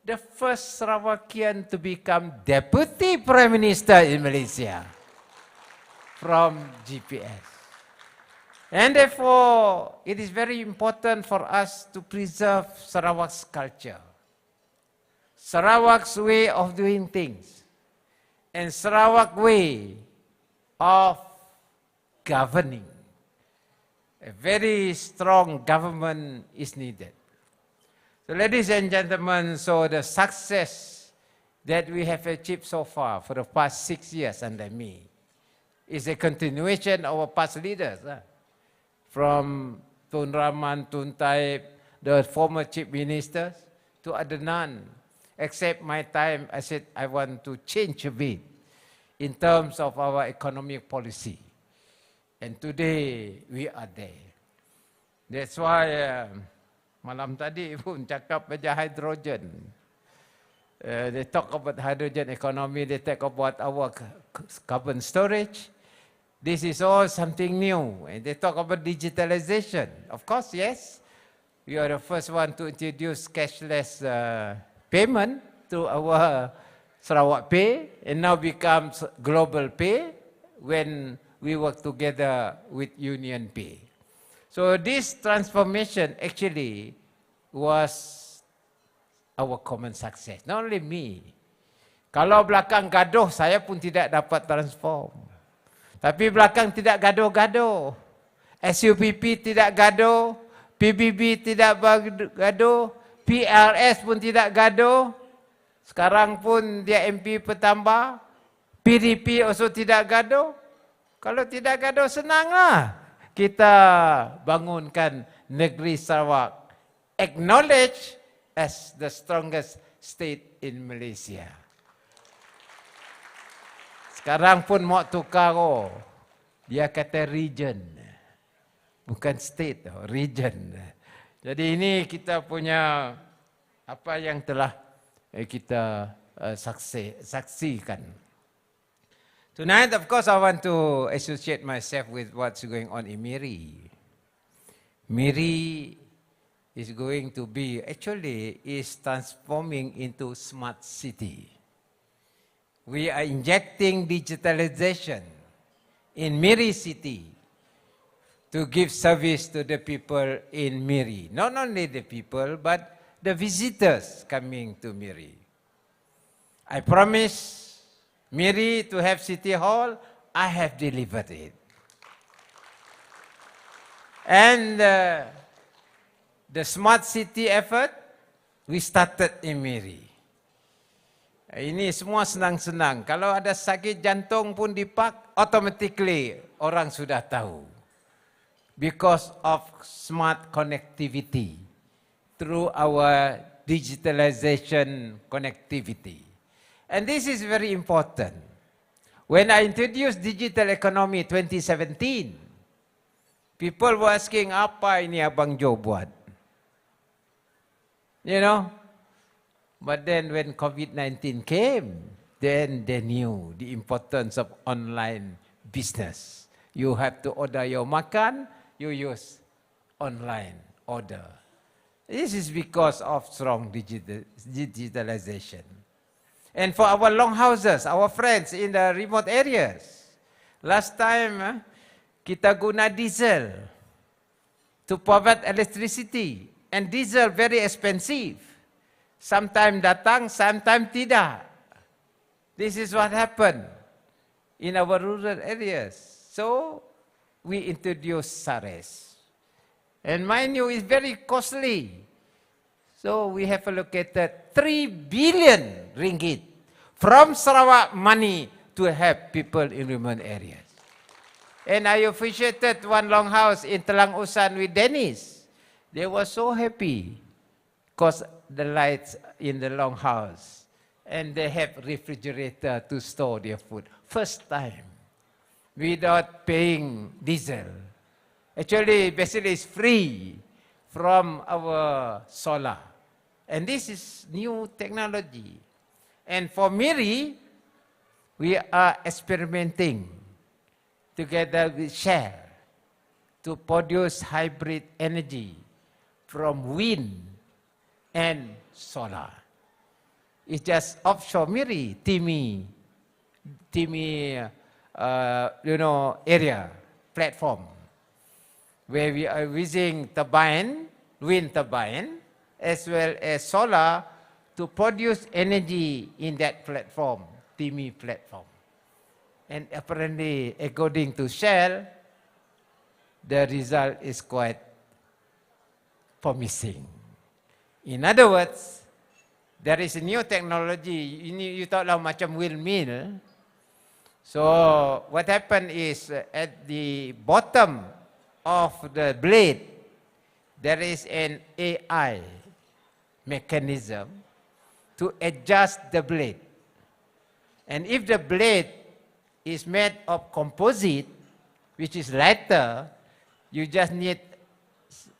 the first Sarawakian to become Deputy Prime Minister in Malaysia from GPS. And therefore, it is very important for us to preserve Sarawak's culture, Sarawak's way of doing things, and Sarawak way of governing. A very strong government is needed. So ladies and gentlemen, so the success that we have achieved so far for the past 6 years under me is a continuation of our past leaders. From Tun Rahman, Tun Taib, the former chief ministers, to Adnan. Except my time, I said I want to change a bit in terms of our economic policy. And today, we are there. That's why malam tadi pun cakap pasal hydrogen. They talk about hydrogen economy, they talk about our carbon storage. This is all something new. And they talk about digitalization. Of course, yes. We are the first one to introduce cashless payment to our Sarawak Pay, and now becomes Global Pay when we work together with Union Pay. So this transformation actually was our common success. Not only me. Kalau belakang gaduh, saya pun tidak dapat transform. Tapi belakang tidak gaduh-gaduh. SUPP tidak gaduh. PBB tidak gaduh. PRS pun tidak gaduh. Sekarang pun dia MP bertambah. PDP also tidak gaduh. Kalau tidak gaduh, senanglah kita bangunkan negeri Sarawak. Acknowledged as the strongest state in Malaysia. Sekarang pun mau tukar, dia kata region. Bukan state, region. Jadi ini kita punya apa yang telah kita saksikan. Tonight, of course, I want to associate myself with what's going on in Miri. Miri is going to be, actually is transforming into smart city. We are injecting digitalization in Miri city to give service to the people in Miri. Not only the people, but the visitors coming to Miri. I promise Miri to have city hall. I have delivered it. And the smart city effort, we started in Miri. Ini semua senang-senang. Kalau ada sakit jantung pun dipak, automatically orang sudah tahu. Because of smart connectivity through our digitalization connectivity. And this is very important. When I introduced digital economy 2017, people were asking, apa ini Abang Jo buat? You know? But then when COVID-19 came, then they knew the importance of online business. You have to order your makan, you use online order. This is because of strong digitalization. And for our longhouses, our friends in the remote areas, last time kita guna diesel to provide electricity, and diesel very expensive. Sometimes datang, sometimes tidak. This is what happened in our rural areas. So we introduced SARES. And mind you, it's very costly. So we have allocated 3 billion ringgit from Sarawak money to help people in remote areas. And I appreciated one longhouse in Telang Usan with Dennis. They were so happy because the lights in the longhouse and they have refrigerator to store their food. First time, without paying diesel. Actually, basically it's free from our solar. And this is new technology. And for Miri, we are experimenting together with Shell to produce hybrid energy from wind and solar. It's just offshore Miri, Timi, area, platform, where we are using turbine, wind turbine, as well as solar to produce energy in that platform, Timi platform. And apparently, according to Shell, the result is quite promising. In other words, there is a new technology. You talk about macam windmill. So what happened is at the bottom of the blade, there is an AI mechanism to adjust the blade. And if the blade is made of composite, which is lighter, you just need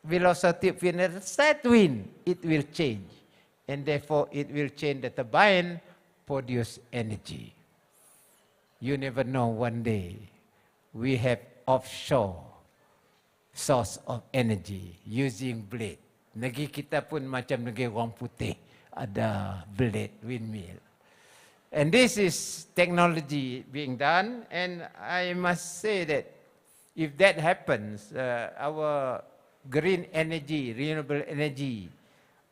velocity of wind, it will change. And therefore, it will change the turbine, produce energy. You never know, one day, we have offshore source of energy using blade. Negeri kita pun macam negeri orang putih, ada blade windmill. And this is technology being done, and I must say that if that happens, our green energy, renewable energy,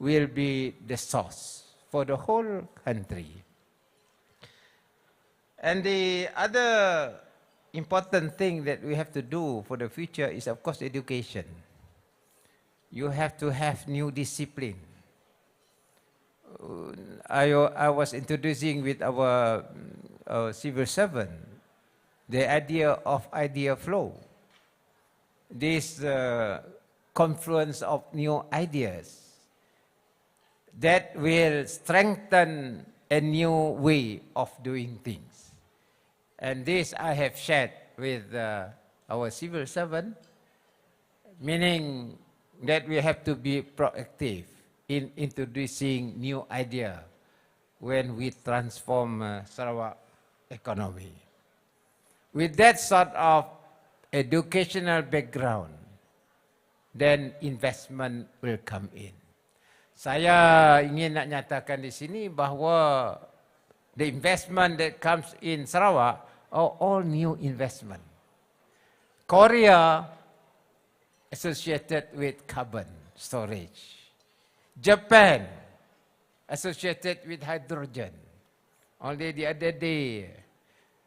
will be the source for the whole country. And the other important thing that we have to do for the future is, of course, education. You have to have new discipline. I was introducing with our civil servant the idea of idea flow. This confluence of new ideas that will strengthen a new way of doing things. And this I have shared with our civil servant, meaning that we have to be proactive in introducing new idea when we transform Sarawak economy. With that sort of educational background, then investment will come in. Saya ingin nak nyatakan di sini bahawa the investment that comes in Sarawak are all new investment. Korea associated with carbon storage. Japan associated with hydrogen. Only the other day,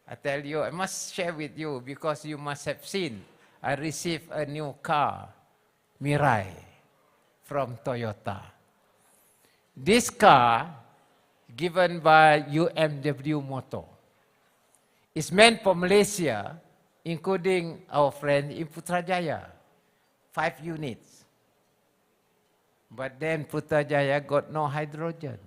I tell you, I must share with you because you must have seen, I received a new car, Mirai, from Toyota. This car, given by UMW Motor, is meant for Malaysia, including our friend in Putrajaya, 5 units. But then Putrajaya got no hydrogen.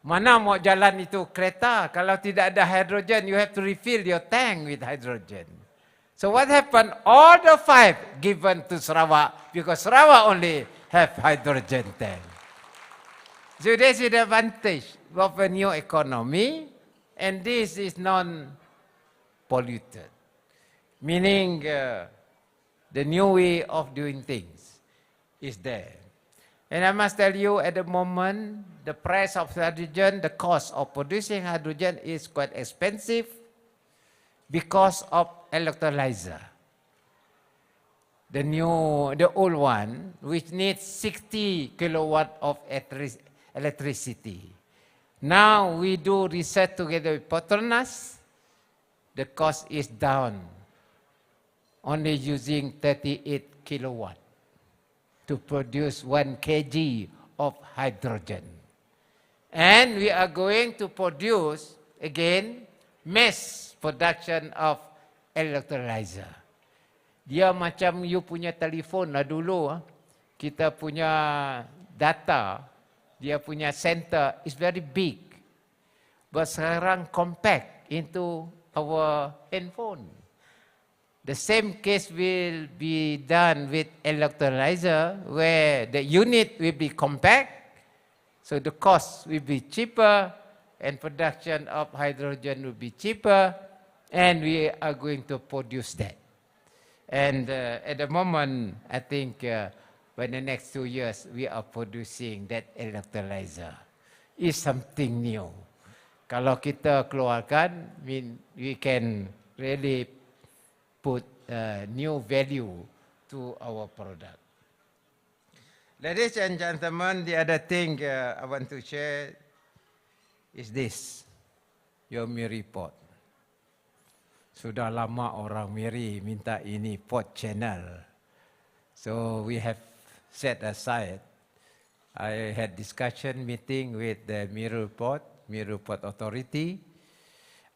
Mana mau jalan itu kereta? Kalau tidak ada hydrogen, you have to refill your tank with hydrogen. So what happened? All the 5 given to Sarawak because Sarawak only have hydrogen tank. So this is the advantage of a new economy, and this is non-polluted, meaning the new way of doing things is there. And I must tell you, at the moment, the price of hydrogen, the cost of producing hydrogen is quite expensive because of electrolyzer. The old one, which needs 60 kilowatt of electricity. Now we do research together with Petronas. The cost is down, only using 38 kilowatt to produce 1 kg of hydrogen. And we are going to produce, again, mass production of electrolyzer. Dia macam you punya telefon lah dulu. Kita punya data, dia punya center is very big. But sekarang compact into our handphone. The same case will be done with electrolyzer, where the unit will be compact, so the cost will be cheaper, and production of hydrogen will be cheaper, and we are going to produce that. And at the moment, I think in the next 2 years, we are producing that electrolyzer. It's something new. Kalau kita keluarkan, we can really put new value to our product. Ladies and gentlemen, the other thing I want to share is this, your Miri pot. Sudah lama orang Miri minta ini pot channel. So we have set aside. I had discussion meeting with the Miri pot authority.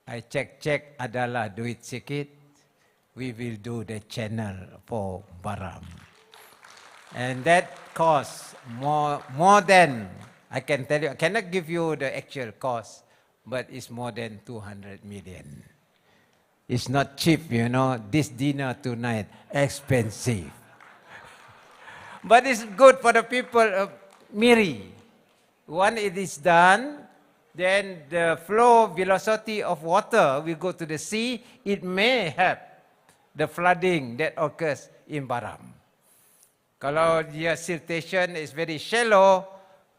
I check adalah duit sikit. We will do the channel for Baram. And that costs more than, I can tell you, I cannot give you the actual cost, but it's more than 200 million. It's not cheap, you know, this dinner tonight, expensive. But it's good for the people of Miri. Once it is done, then the flow velocity of water will go to the sea. It may help the flooding that occurs in Baram. Kalau the siltation is very shallow,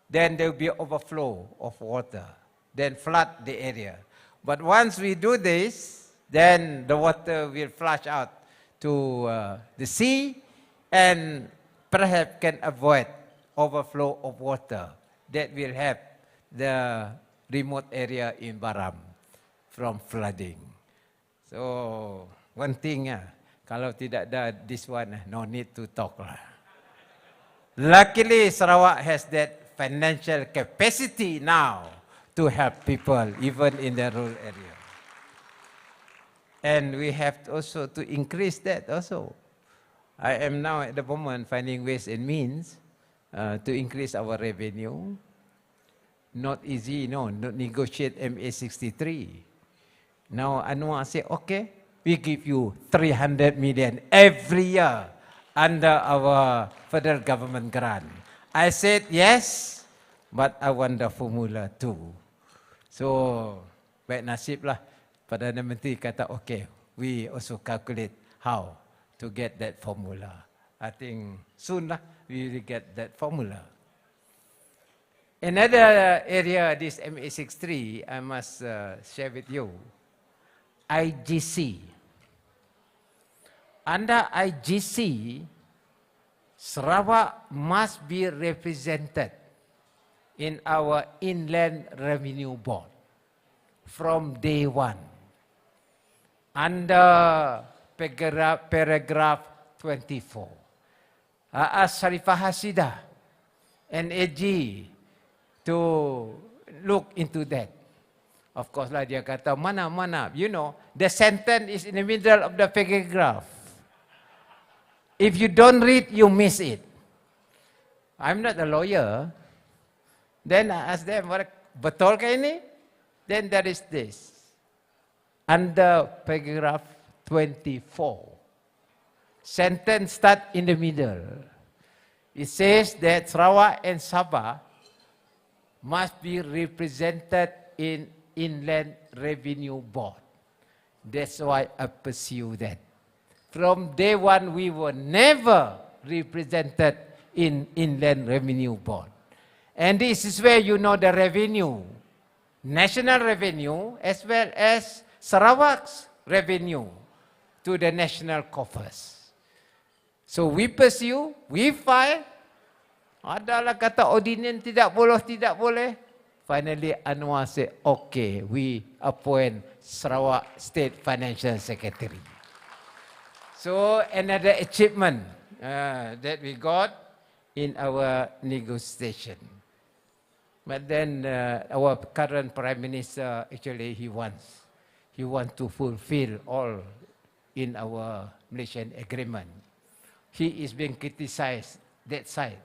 then there will be overflow of water, then flood the area. But once we do this, then the water will flush out to the sea and perhaps can avoid overflow of water that will help the remote area in Baram from flooding. So one thing, kalau tidak ada this one, no need to talk lah. Luckily, Sarawak has that financial capacity now to help people even in the rural area. And we have also to increase that also. I am now at the moment finding ways and means to increase our revenue. Not easy, no, not negotiate MA63. Now Anwar said, okay, we give you 300 million every year under our federal government grant. I said, yes, but I want the formula too. So, baik nasib lah. Perdana Menteri kata, okay, we also calculate how to get that formula. I think soon we will get that formula. Another area, this MA63, I must share with you, IGC. Under IGC, Sarawak must be represented in our Inland Revenue Board from day one. Under paragraph 24. Ask Sharifah Hasidah and AG to look into that. Of course lah dia kata mana. You know, the sentence is in the middle of the paragraph. If you don't read, you miss it. I'm not a lawyer. Then I ask them, betul ke ini? Then there is this. Under paragraph 24. Sentence start in the middle. It says that Sarawak and Sabah must be represented in Inland Revenue Board. That's why I pursue that. From day one, we were never represented in Inland Revenue Board. And this is where you know the revenue, national revenue, as well as Sarawak's revenue to the national coffers. So we pursue, we file. Adalah kata ordinance tidak boleh. Finally Anwar said, okay, we appoint Sarawak State Financial Secretary. So another achievement that we got in our negotiation. But then our current Prime Minister, actually he wants to fulfill all in our Malaysian agreement. He is being criticized that side.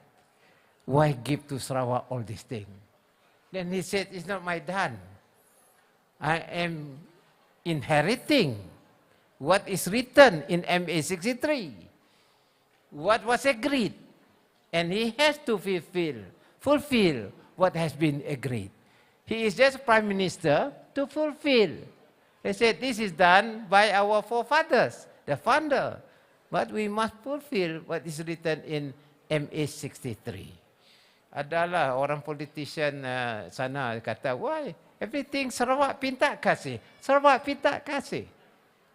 Why give to Sarawak all these things? Then he said, it's not my done. I am inheriting what is written in MA63. What was agreed. And he has to fulfill what has been agreed. He is just Prime Minister to fulfill. They said this is done by our forefathers, the founder. But we must fulfill what is written in MA63. Adalah orang politician sana kata, why everything Sarawak pinta kasih. Sarawak pinta kasih.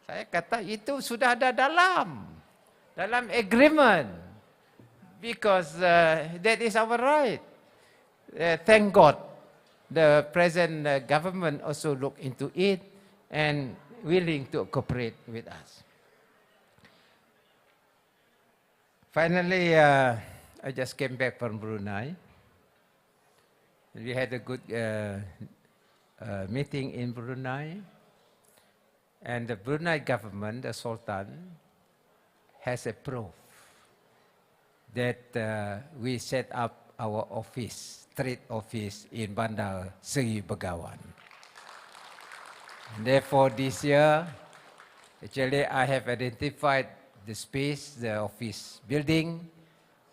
Saya kata itu sudah ada dalam agreement. Because that is our right. Thank God, the present government also look into it and willing to cooperate with us. Finally, I just came back from Brunei. We had a good meeting in Brunei. And the Brunei government, the Sultan, has approved that we set up our office, trade office in Bandar Seri Begawan. Therefore, this year, actually, I have identified the space, the office building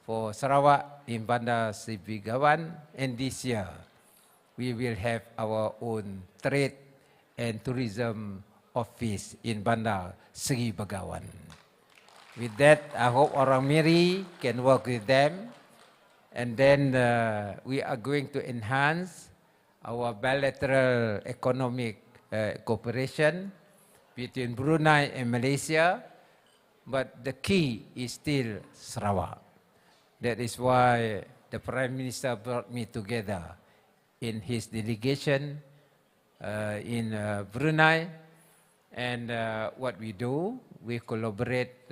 for Sarawak in Bandar Seri Begawan. And this year, we will have our own trade and tourism office in Bandar Seri Begawan. With that, I hope orang Miri can work with them. And then we are going to enhance our bilateral economic cooperation between Brunei and Malaysia. But the key is still Sarawak. That is why the Prime Minister brought me together in his delegation in Brunei. And what we do, we collaborate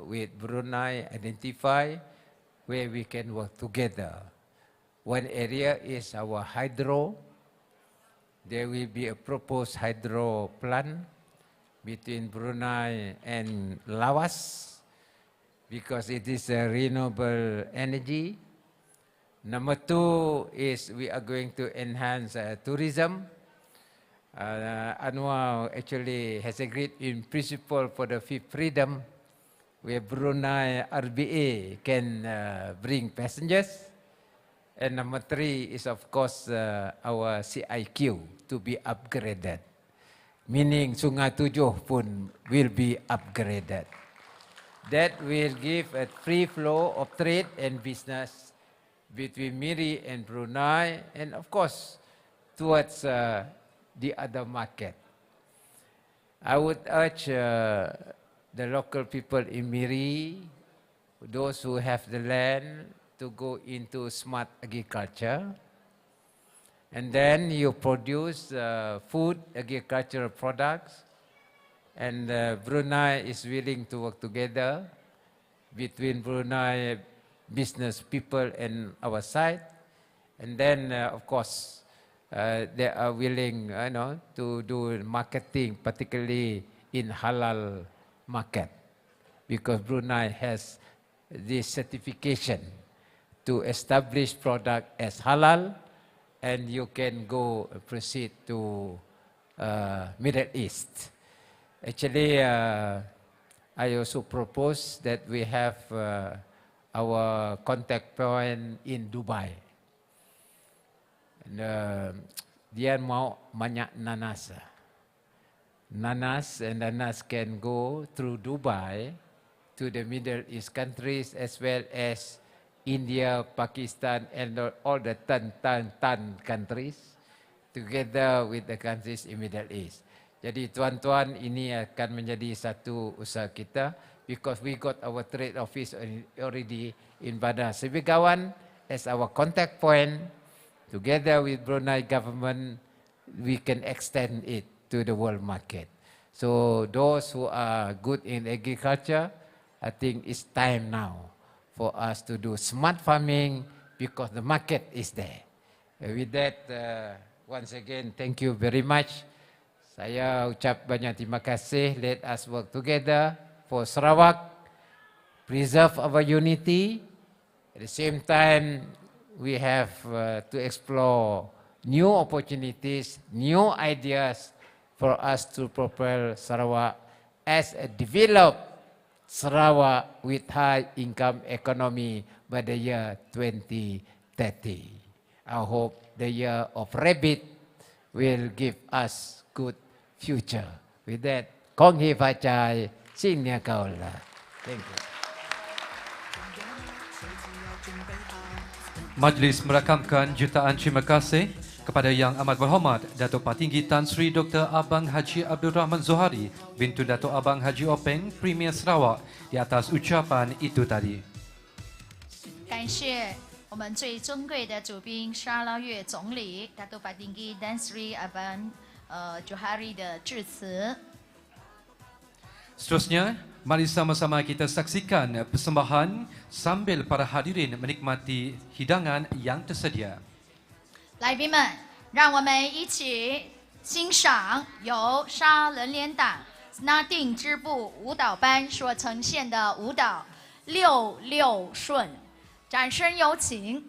with Brunei, identify where we can work together. One area is our hydro. There will be a proposed hydro plant between Brunei and Laos because it is a renewable energy. Number two is we are going to enhance tourism. Anwar actually has agreed in principle for the fifth freedom where Brunei RBA can bring passengers. And number three is of course our CIQ to be upgraded. Meaning Sungai Tujuh pun will be upgraded. that will give a free flow of trade and business between Miri and Brunei, and of course, towards the other market. I would urge the local people in Miri, those who have the land, to go into smart agriculture. And then you produce food, agricultural products, and Brunei is willing to work together between Brunei business people and our side. And then, of course, they are willing to do marketing, particularly in halal market, because Brunei has this certification to establish product as halal, and you can go proceed to Middle East. Actually, I also propose that we have our contact point in Dubai. Dia mau banyak nanas. Nanas can go through Dubai to the Middle East countries as well as India, Pakistan, and all the tan countries together with the countries in Middle East. Jadi tuan-tuan, ini akan menjadi satu usaha kita because we got our trade office already in Bandar Seri Begawan as our contact point. Together with Brunei government, we can extend it to the world market. So those who are good in agriculture, I think it's time now for us to do smart farming because the market is there. With that, once again, thank you very much. Saya ucap banyak terima kasih. Let us work together for Sarawak, preserve our unity. At the same time, we have to explore new opportunities, new ideas for us to propel Sarawak as a developed Sarawak with high income economy by the year 2030. I hope the year of rabbit will give us good future. With that, Kong Hei Fa Chai, Xin Nia Kao La. Thank you. Majlis merakamkan jutaan terima kasih kepada Yang Amat Berhormat Datuk Patinggi Tan Sri Dr. Abang Haji Abdul Rahman Zohari bintu Datuk Abang Haji Openg, Premier Sarawak di atas ucapan itu tadi. 感谢我们最尊贵的主宾沙捞越总理 Datuk Patinggi Tan Sri Abang Johari 的致辞。 Seterusnya, mari sama-sama kita saksikan persembahan sambil para hadirin menikmati hidangan yang tersedia. 来宾们，让我们一起欣赏由沙人联党那定支部舞蹈班所呈现的舞蹈《六六顺》，掌声有请。